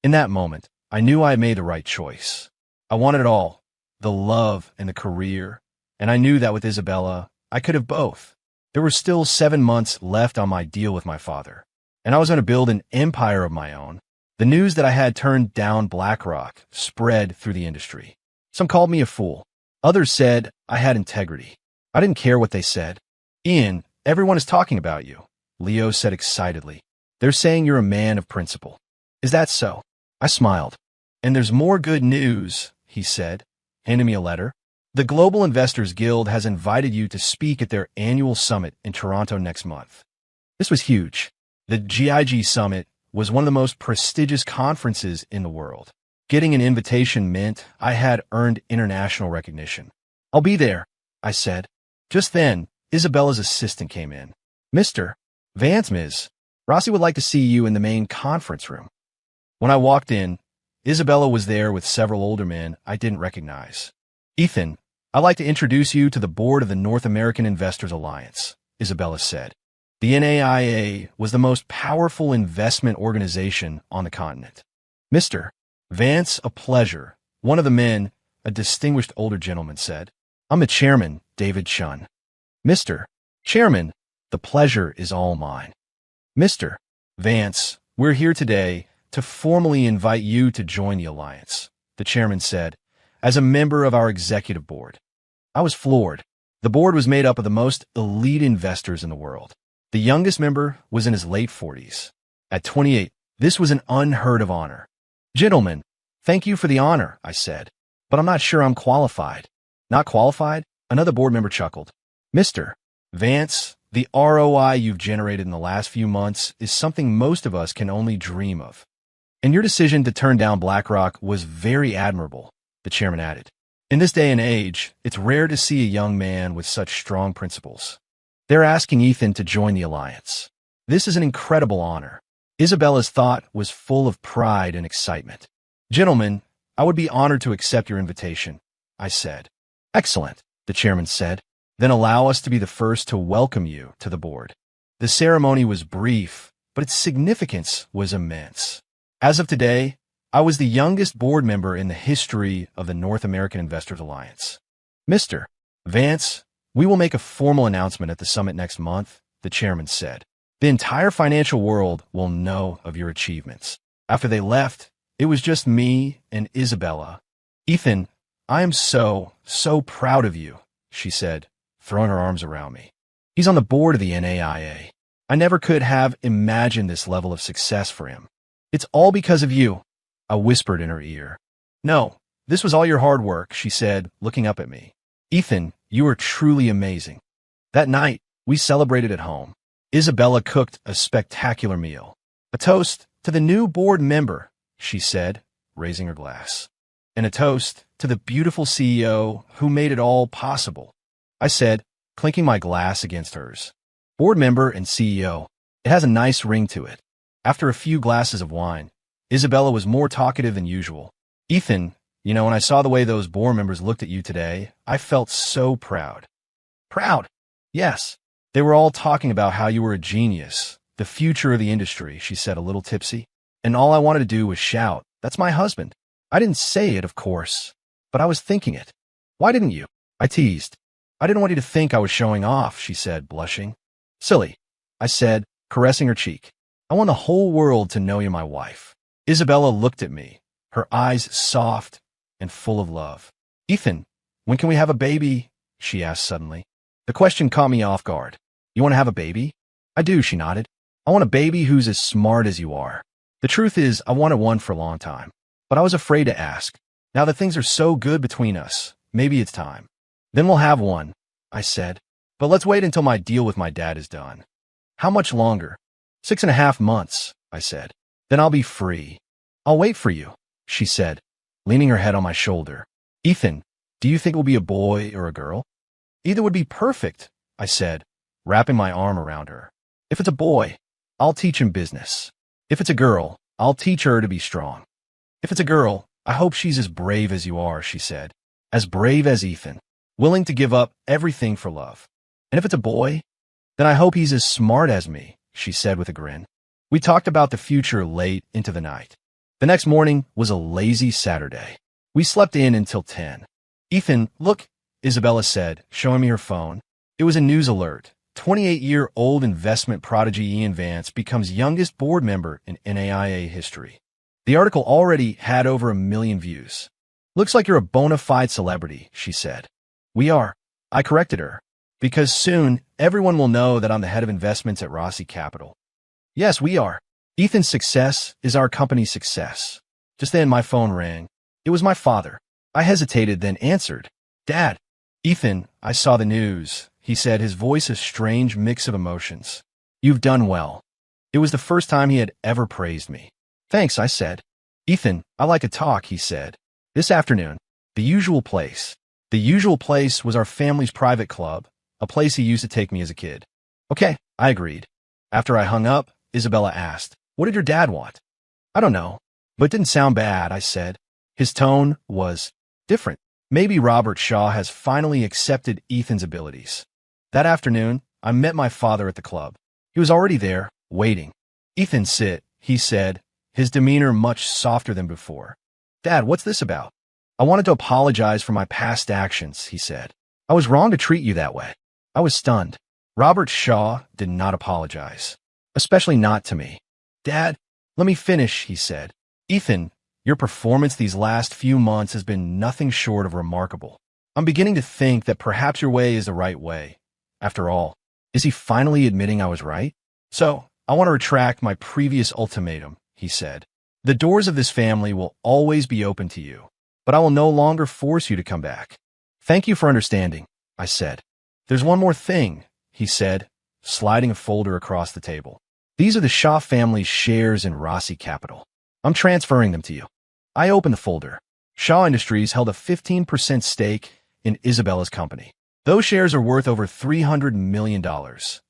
In that moment, I knew I had made the right choice. I wanted it all, the love and the career, and I knew that with Isabella, I could have both. There were still 7 months left on my deal with my father, and I was going to build an empire of my own. The news that I had turned down BlackRock spread through the industry. Some called me a fool. Others said I had integrity. I didn't care what they said. Ian, everyone is talking about you, Leo said excitedly. They're saying you're a man of principle. Is that so? I smiled. And there's more good news, he said, handing me a letter. The Global Investors Guild has invited you to speak at their annual summit in Toronto next month. This was huge. The GIG Summit was one of the most prestigious conferences in the world. Getting an invitation meant I had earned international recognition. I'll be there, I said. Just then, Isabella's assistant came in. Mr. Vance, Ms. Rossi would like to see you in the main conference room. When I walked in, Isabella was there with several older men I didn't recognize. Ethan, I'd like to introduce you to the board of the North American Investors Alliance, Isabella said. The NAIA was the most powerful investment organization on the continent. Mr. Vance, a pleasure. One of the men, a distinguished older gentleman, said. I'm the chairman, David Chun. Mr. Chairman, the pleasure is all mine. Mr. Vance, we're here today to formally invite you to join the Alliance, the chairman said, as a member of our executive board. I was floored. The board was made up of the most elite investors in the world. The youngest member was in his late 40s. At 28, this was an unheard of honor. Gentlemen, thank you for the honor, I said, but I'm not sure I'm qualified. Not qualified? Another board member chuckled. Mr. Vance, the ROI you've generated in the last few months is something most of us can only dream of. And your decision to turn down BlackRock was very admirable, the chairman added. In this day and age, it's rare to see a young man with such strong principles. They're asking Ethan to join the Alliance. This is an incredible honor. Isabella's thought was full of pride and excitement. Gentlemen, I would be honored to accept your invitation, I said. Excellent, the chairman said. Then allow us to be the first to welcome you to the board. The ceremony was brief, but its significance was immense. As of today, I was the youngest board member in the history of the North American Investors Alliance. Mr. Vance, we will make a formal announcement at the summit next month, the chairman said. The entire financial world will know of your achievements. After they left, it was just me and Isabella. Ethan, I am so proud of you, she said, throwing her arms around me. He's on the board of the NAIA. I never could have imagined this level of success for him. It's all because of you, I whispered in her ear. No, this was all your hard work, she said, looking up at me. Ethan, you are truly amazing. That night, we celebrated at home. Isabella cooked a spectacular meal. A toast to the new board member, she said, raising her glass. And a toast to the beautiful CEO who made it all possible, I said, clinking my glass against hers. Board member and CEO. It has a nice ring to it. After a few glasses of wine, Isabella was more talkative than usual. Ethan, when I saw the way those board members looked at you today, I felt so proud. Proud? Yes. They were all talking about how you were a genius, the future of the industry, she said, a little tipsy. And all I wanted to do was shout, "That's my husband." I didn't say it, of course, but I was thinking it. Why didn't you? I teased. I didn't want you to think I was showing off, she said, blushing. Silly, I said, caressing her cheek. I want the whole world to know you're my wife. Isabella looked at me, her eyes soft and full of love. Ethan, when can we have a baby? She asked suddenly. The question caught me off guard. You want to have a baby? I do, she nodded. I want a baby who's as smart as you are. The truth is, I wanted one for a long time, but I was afraid to ask. Now that things are so good between us, maybe it's time. Then we'll have one, I said. But let's wait until my deal with my dad is done. How much longer? 6.5 months, I said. Then I'll be free. I'll wait for you, she said, leaning her head on my shoulder. Ethan, do you think it will be a boy or a girl? Either would be perfect, I said, wrapping my arm around her. If it's a boy, I'll teach him business. If it's a girl, I'll teach her to be strong. If it's a girl, I hope she's as brave as you are, she said. As brave as Ethan, willing to give up everything for love. And if it's a boy, then I hope he's as smart as me, she said with a grin. We talked about the future late into the night. The next morning was a lazy Saturday. We slept in until 10. Ethan, look, Isabella said, showing me her phone. It was a news alert. 28-year-old investment prodigy Ian Vance becomes youngest board member in NAIA history. The article already had over 1 million views. Looks like you're a bona fide celebrity, she said. We are, I corrected her, because soon everyone will know that I'm the head of investments at Rossi Capital. Yes, we are. Ethan's success is our company's success. Just then my phone rang. It was my father. I hesitated, then answered. Dad. Ethan, I saw the news, he said, his voice a strange mix of emotions. You've done well. It was the first time he had ever praised me. Thanks, I said. Ethan, I like to talk, he said. This afternoon, the usual place. The usual place was our family's private club, a place he used to take me as a kid. Okay, I agreed. After I hung up, Isabella asked, what did your dad want? I don't know, but it didn't sound bad, I said. His tone was different. Maybe Robert Shaw has finally accepted Ethan's abilities. That afternoon, I met my father at the club. He was already there, waiting. Ethan, sit, he said, his demeanor much softer than before. Dad, what's this about? I wanted to apologize for my past actions, he said. I was wrong to treat you that way. I was stunned. Robert Shaw did not apologize. especially not to me. Dad, let me finish, he said. Ethan, your performance these last few months has been nothing short of remarkable. I'm beginning to think that perhaps your way is the right way. After all, is he finally admitting I was right? So, I want to retract my previous ultimatum, he said. The doors of this family will always be open to you, but I will no longer force you to come back. Thank you for understanding, I said. There's one more thing, he said, sliding a folder across the table. These are the Shaw family's shares in Rossi Capital. I'm transferring them to you. I opened the folder. Shaw Industries held a 15% stake in Isabella's company. Those shares are worth over $300 million,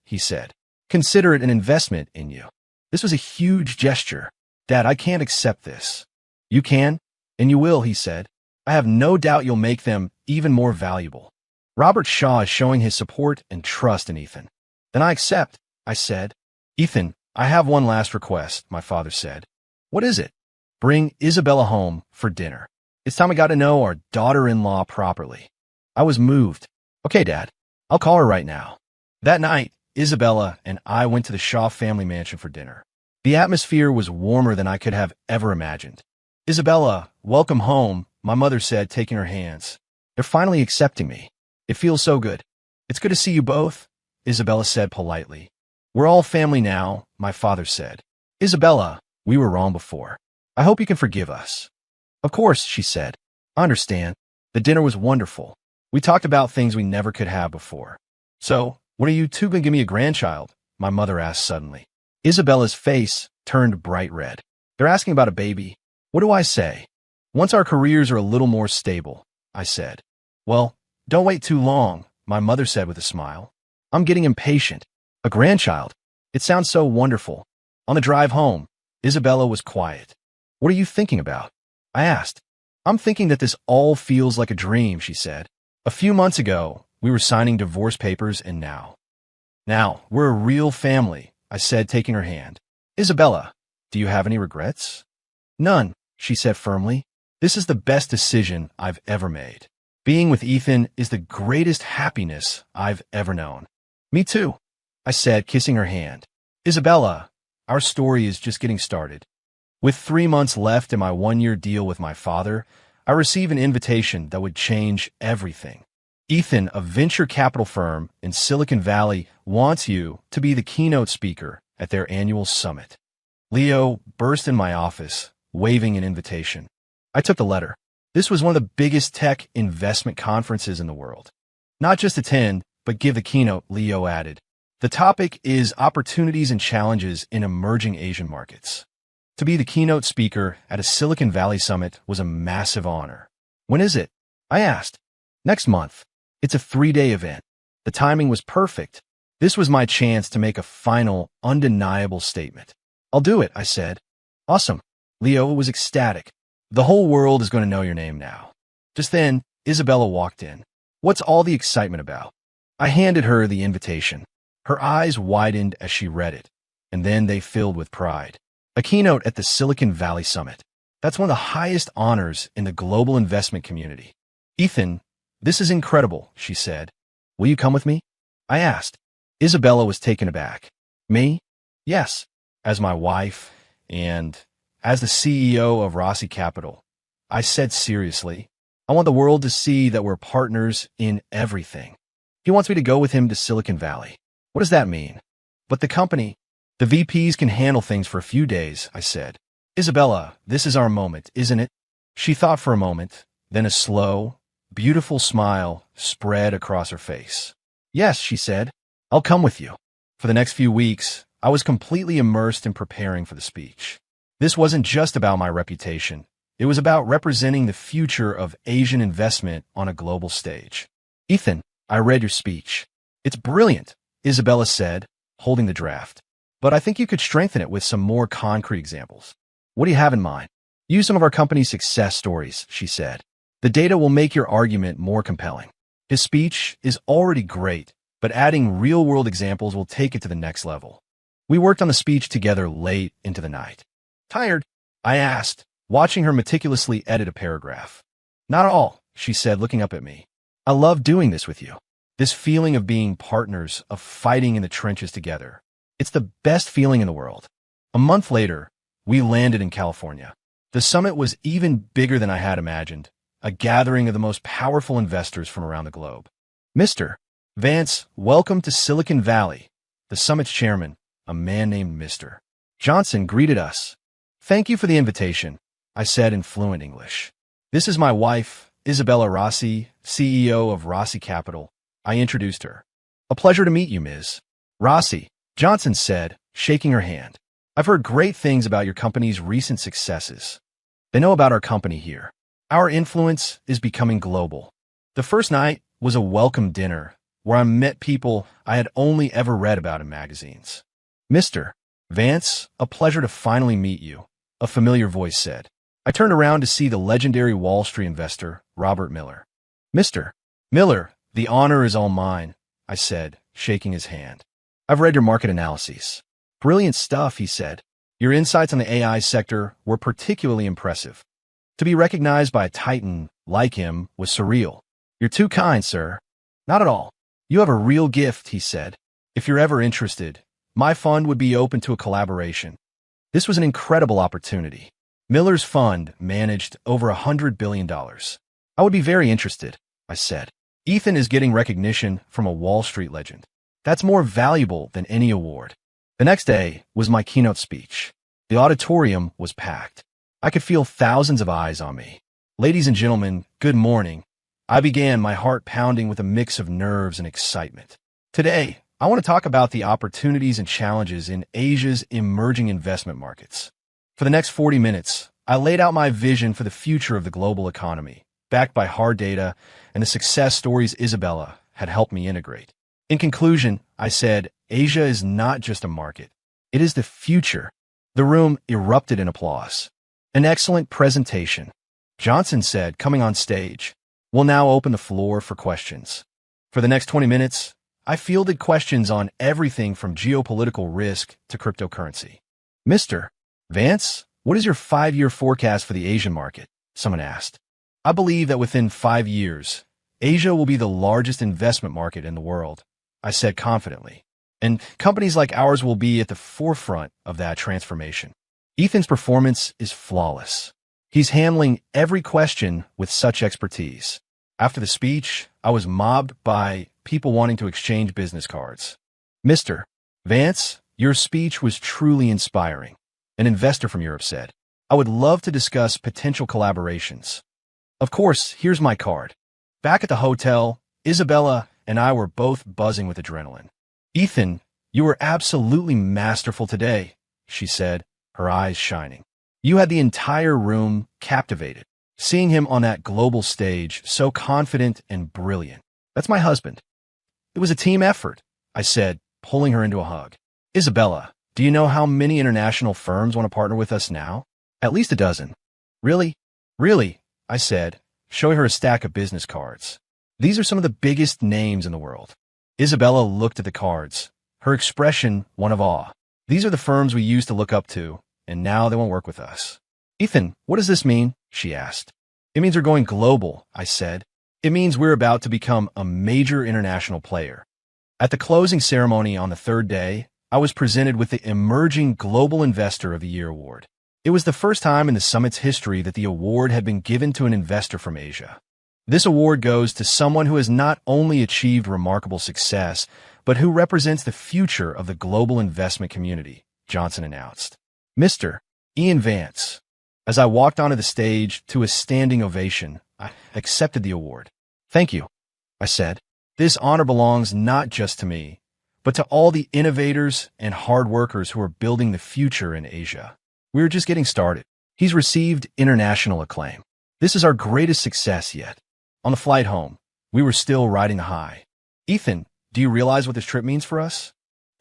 he said. Consider it an investment in you. This was a huge gesture. Dad, I can't accept this. You can, and you will, he said. I have no doubt you'll make them even more valuable. Robert Shaw is showing his support and trust in Ethan. Then I accept, I said. Ethan, I have one last request, my father said. What is it? Bring Isabella home for dinner. It's time I got to know our daughter-in-law properly. I was moved. Okay, Dad, I'll call her right now. That night, Isabella and I went to the Shaw family mansion for dinner. The atmosphere was warmer than I could have ever imagined. Isabella, welcome home, my mother said, taking her hands. They're finally accepting me. It feels so good. It's good to see you both, Isabella said politely. We're all family now, my father said. Isabella, we were wrong before. I hope you can forgive us. Of course, she said. I understand. The dinner was wonderful. We talked about things we never could have before. So, when are you two going to give me a grandchild? My mother asked suddenly. Isabella's face turned bright red. They're asking about a baby. What do I say? Once our careers are a little more stable, I said. Well, don't wait too long, my mother said with a smile. I'm getting impatient. A grandchild. It sounds so wonderful. On the drive home, Isabella was quiet. What are you thinking about? I asked. I'm thinking that this all feels like a dream, she said. A few months ago, we were signing divorce papers, and now, we're a real family, I said, taking her hand. Isabella, do you have any regrets? None, she said firmly. This is the best decision I've ever made. Being with Ethan is the greatest happiness I've ever known. Me too, I said, kissing her hand. Isabella, our story is just getting started. With 3 months left in my one-year deal with my father, I received an invitation that would change everything. Ethan, a venture capital firm in Silicon Valley, wants you to be the keynote speaker at their annual summit. Leo burst in my office, waving an invitation. I took the letter. This was one of the biggest tech investment conferences in the world. Not just attend, but give the keynote, Leo added. The topic is opportunities and challenges in emerging Asian markets. To be the keynote speaker at a Silicon Valley summit was a massive honor. When is it? I asked. Next month. It's a 3-day event. The timing was perfect. This was my chance to make a final, undeniable statement. I'll do it, I said. Awesome. Leo was ecstatic. The whole world is going to know your name now. Just then, Isabella walked in. What's all the excitement about? I handed her the invitation. Her eyes widened as she read it, and then they filled with pride. A keynote at the Silicon Valley Summit. That's one of the highest honors in the global investment community. Ethan, this is incredible, she said. Will you come with me? I asked. Isabella was taken aback. Me? Yes, as my wife and as the CEO of Rossi Capital. I said seriously, I want the world to see that we're partners in everything. He wants me to go with him to Silicon Valley. What does that mean? But the company, the VPs can handle things for a few days, I said. Isabella, this is our moment, isn't it? She thought for a moment, then a slow, beautiful smile spread across her face. Yes, she said, I'll come with you. For the next few weeks, I was completely immersed in preparing for the speech. This wasn't just about my reputation. It was about representing the future of Asian investment on a global stage. Ethan, I read your speech. It's brilliant, Isabella said, holding the draft. But I think you could strengthen it with some more concrete examples. What do you have in mind? Use some of our company's success stories, she said. The data will make your argument more compelling. His speech is already great, but adding real-world examples will take it to the next level. We worked on the speech together late into the night. Tired? I asked, watching her meticulously edit a paragraph. Not at all, she said, looking up at me. I love doing this with you. This feeling of being partners, of fighting in the trenches together. It's the best feeling in the world. A month later, we landed in California. The summit was even bigger than I had imagined, a gathering of the most powerful investors from around the globe. Mr. Vance, welcome to Silicon Valley. The summit's chairman, a man named Mr. Johnson, greeted us. Thank you for the invitation, I said in fluent English. This is my wife, Isabella Rossi, CEO of Rossi Capital. I introduced her. A pleasure to meet you, Ms. Rossi, Johnson said, shaking her hand. I've heard great things about your company's recent successes. They know about our company here. Our influence is becoming global. The first night was a welcome dinner where I met people I had only ever read about in magazines. Mr. Vance, a pleasure to finally meet you, a familiar voice said. I turned around to see the legendary Wall Street investor, Robert Miller. Mr. Miller, the honor is all mine, I said, shaking his hand. I've read your market analyses. Brilliant stuff, he said. Your insights on the AI sector were particularly impressive. To be recognized by a titan like him was surreal. You're too kind, sir. Not at all. You have a real gift, he said. If you're ever interested, my fund would be open to a collaboration. This was an incredible opportunity. Miller's fund managed over $100 billion. I would be very interested, I said. Ethan is getting recognition from a Wall Street legend. That's more valuable than any award. The next day was my keynote speech. The auditorium was packed. I could feel thousands of eyes on me. Ladies and gentlemen, good morning. I began, my heart pounding with a mix of nerves and excitement. Today, I want to talk about the opportunities and challenges in Asia's emerging investment markets. For the next 40 minutes, I laid out my vision for the future of the global economy, backed by hard data and the success stories Isabella had helped me integrate. In conclusion, I said, Asia is not just a market. It is the future. The room erupted in applause. An excellent presentation, Johnson said, coming on stage. We'll now open the floor for questions. For the next 20 minutes, I fielded questions on everything from geopolitical risk to cryptocurrency. Mr. Vance, what is your 5-year forecast for the Asian market? Someone asked. I believe that within 5 years, Asia will be the largest investment market in the world, I said confidently. And companies like ours will be at the forefront of that transformation. Ethan's performance is flawless. He's handling every question with such expertise. After the speech, I was mobbed by people wanting to exchange business cards. Mr. Vance, your speech was truly inspiring. An investor from Europe said, I would love to discuss potential collaborations. Of course, here's my card. Back at the hotel, Isabella and I were both buzzing with adrenaline. Ethan, you were absolutely masterful today, she said, her eyes shining. You had the entire room captivated. Seeing him on that global stage, so confident and brilliant. That's my husband. It was a team effort, I said, pulling her into a hug. Isabella, do you know how many international firms want to partner with us now? At least a dozen. Really? Really, I said, showing her a stack of business cards. These are some of the biggest names in the world. Isabella looked at the cards, her expression one of awe. These are the firms we used to look up to, and now they won't work with us. Ethan, what does this mean? She asked. It means we're going global, I said. It means we're about to become a major international player. At the closing ceremony on the third day, I was presented with the Emerging Global Investor of the Year award. It was the first time in the summit's history that the award had been given to an investor from Asia. This award goes to someone who has not only achieved remarkable success, but who represents the future of the global investment community, Johnson announced. Mr. Ian Vance. As I walked onto the stage to a standing ovation, I accepted the award. Thank you, I said. This honor belongs not just to me, but to all the innovators and hard workers who are building the future in Asia. We're just getting started. He's received international acclaim. This is our greatest success yet. On the flight home, we were still riding the high. Ethan, do you realize what this trip means for us?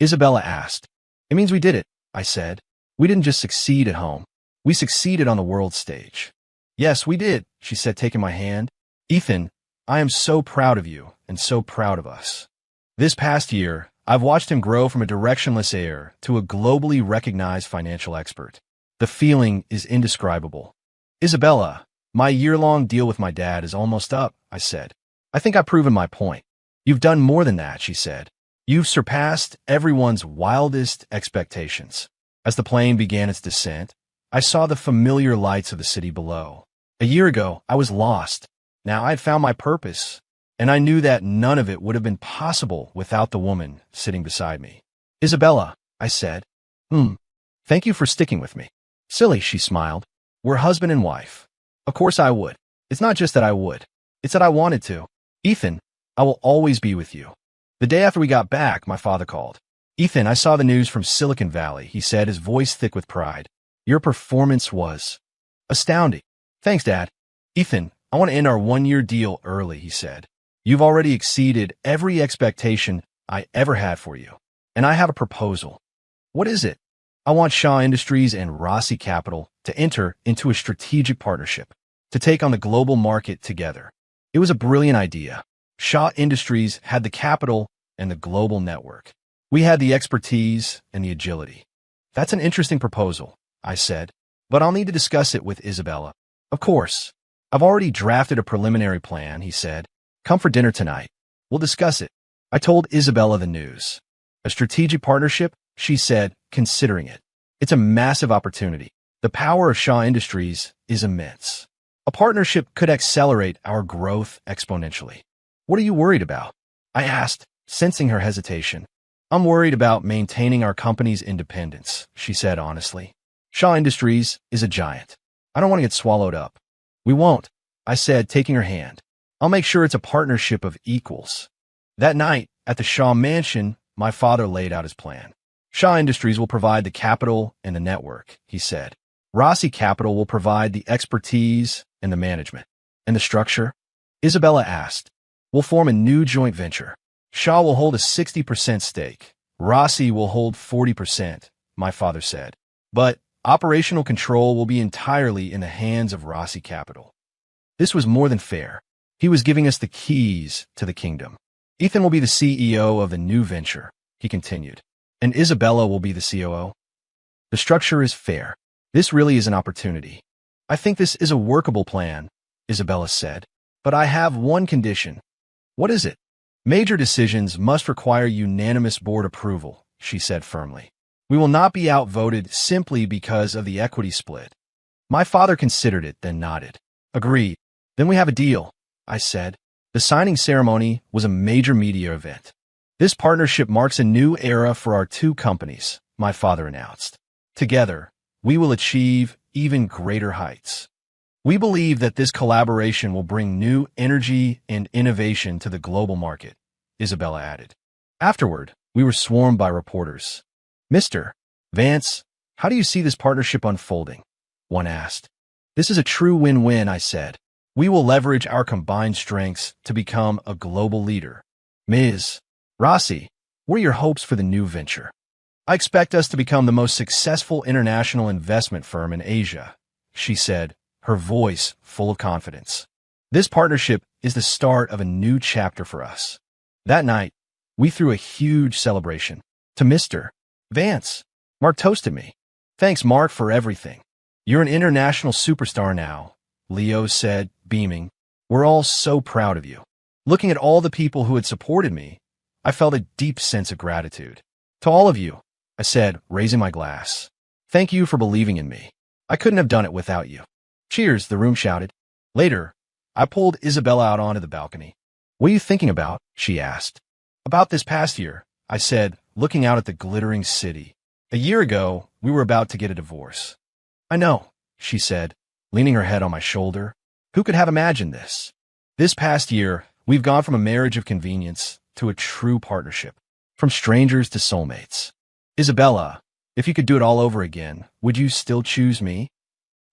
Isabella asked. It means we did it, I said. We didn't just succeed at home. We succeeded on the world stage. Yes, we did, she said, taking my hand. Ethan, I am so proud of you and so proud of us. This past year, I've watched him grow from a directionless heir to a globally recognized financial expert. The feeling is indescribable. Isabella, my year-long deal with my dad is almost up, I said. I think I've proven my point. You've done more than that, she said. You've surpassed everyone's wildest expectations. As the plane began its descent, I saw the familiar lights of the city below. A year ago, I was lost. Now I had found my purpose, and I knew that none of it would have been possible without the woman sitting beside me. Isabella, I said. Thank you for sticking with me. Silly, she smiled. We're husband and wife. Of course I would. It's not just that I would. It's that I wanted to. Ethan, I will always be with you. The day after we got back, my father called. Ethan, I saw the news from Silicon Valley, he said, his voice thick with pride. Your performance was astounding. Thanks, Dad. Ethan, I want to end our 1-year deal early, he said. You've already exceeded every expectation I ever had for you. And I have a proposal. What is it? I want Shaw Industries and Rossi Capital to enter into a strategic partnership, to take on the global market together. It was a brilliant idea. Shaw Industries had the capital and the global network. We had the expertise and the agility. That's an interesting proposal, I said, but I'll need to discuss it with Isabella. Of course. I've already drafted a preliminary plan, he said. Come for dinner tonight. We'll discuss it. I told Isabella the news. A strategic partnership, she said, considering it. It's a massive opportunity. The power of Shaw Industries is immense. A partnership could accelerate our growth exponentially. What are you worried about? I asked, sensing her hesitation. I'm worried about maintaining our company's independence, she said honestly. Shaw Industries is a giant. I don't want to get swallowed up. We won't, I said, taking her hand. I'll make sure it's a partnership of equals. That night, at the Shaw Mansion, my father laid out his plan. Shaw Industries will provide the capital and the network, he said. Rossi Capital will provide the expertise and the management. And the structure? Isabella asked. We'll form a new joint venture. Shaw will hold a 60% stake. Rossi will hold 40%, my father said. But operational control will be entirely in the hands of Rossi Capital. This was more than fair. He was giving us the keys to the kingdom. Ethan will be the CEO of the new venture, he continued. And Isabella will be the COO. The structure is fair. This really is an opportunity. I think this is a workable plan, Isabella said. But I have one condition. What is it? Major decisions must require unanimous board approval, she said firmly. We will not be outvoted simply because of the equity split. My father considered it, then nodded. Agreed. Then we have a deal, I said. The signing ceremony was a major media event. This partnership marks a new era for our two companies, my father announced. Together, we will achieve even greater heights. We believe that this collaboration will bring new energy and innovation to the global market, Isabella added. Afterward, we were swarmed by reporters. Mr. Vance, how do you see this partnership unfolding? One asked. This is a true win-win, I said. We will leverage our combined strengths to become a global leader. Ms. Rossi, what are your hopes for the new venture? I expect us to become the most successful international investment firm in Asia, she said, her voice full of confidence. This partnership is the start of a new chapter for us. That night, we threw a huge celebration. To Mr. Vance, Mark toasted me. Thanks, Mark, for everything. You're an international superstar now, Leo said, beaming. We're all so proud of you. Looking at all the people who had supported me, I felt a deep sense of gratitude. To all of you, I said, raising my glass. Thank you for believing in me. I couldn't have done it without you. Cheers, the room shouted. Later, I pulled Isabella out onto the balcony. What are you thinking about? She asked. About this past year, I said, looking out at the glittering city. A year ago, we were about to get a divorce. I know, she said, leaning her head on my shoulder. Who could have imagined this? This past year, we've gone from a marriage of convenience to a true partnership, from strangers to soulmates. Isabella, if you could do it all over again, would you still choose me?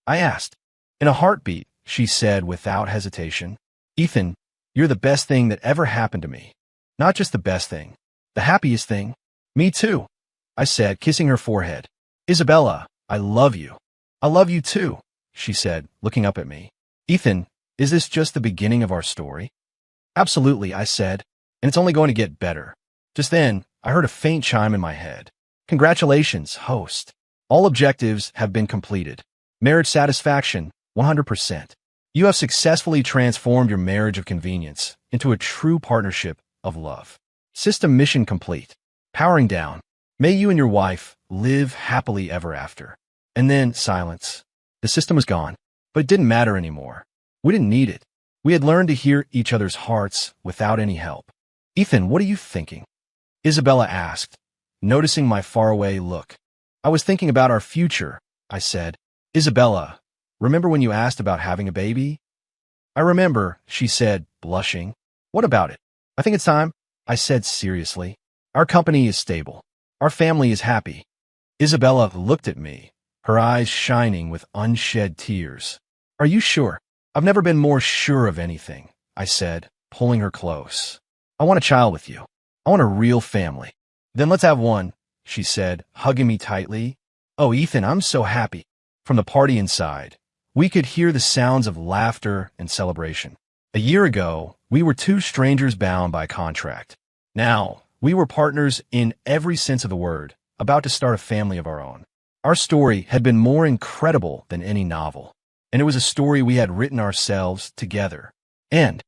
I asked. In a heartbeat, she said without hesitation. Ethan, you're the best thing that ever happened to me. Not just the best thing, the happiest thing. Me too, I said, kissing her forehead. Isabella, I love you. I love you too, she said, looking up at me. Ethan, is this just the beginning of our story? Absolutely, I said, and it's only going to get better. Just then, I heard a faint chime in my head. Congratulations, host. All objectives have been completed. Marriage satisfaction, 100%. You have successfully transformed your marriage of convenience into a true partnership of love. System mission complete. Powering down. May you and your wife live happily ever after. And then silence. The system was gone, but it didn't matter anymore. We didn't need it. We had learned to hear each other's hearts without any help. Ethan, what are you thinking? Isabella asked, noticing my faraway look. I was thinking about our future, I said. Isabella, remember when you asked about having a baby? I remember, she said, blushing. What about it? I think it's time, I said seriously. Our company is stable. Our family is happy. Isabella looked at me, her eyes shining with unshed tears. Are you sure? I've never been more sure of anything, I said, pulling her close. I want a child with you. I want a real family. Then let's have one, she said, hugging me tightly. Oh, Ethan, I'm so happy. From the party inside, we could hear the sounds of laughter and celebration. A year ago, we were two strangers bound by contract. Now, we were partners in every sense of the word, about to start a family of our own. Our story had been more incredible than any novel, and it was a story we had written ourselves together. And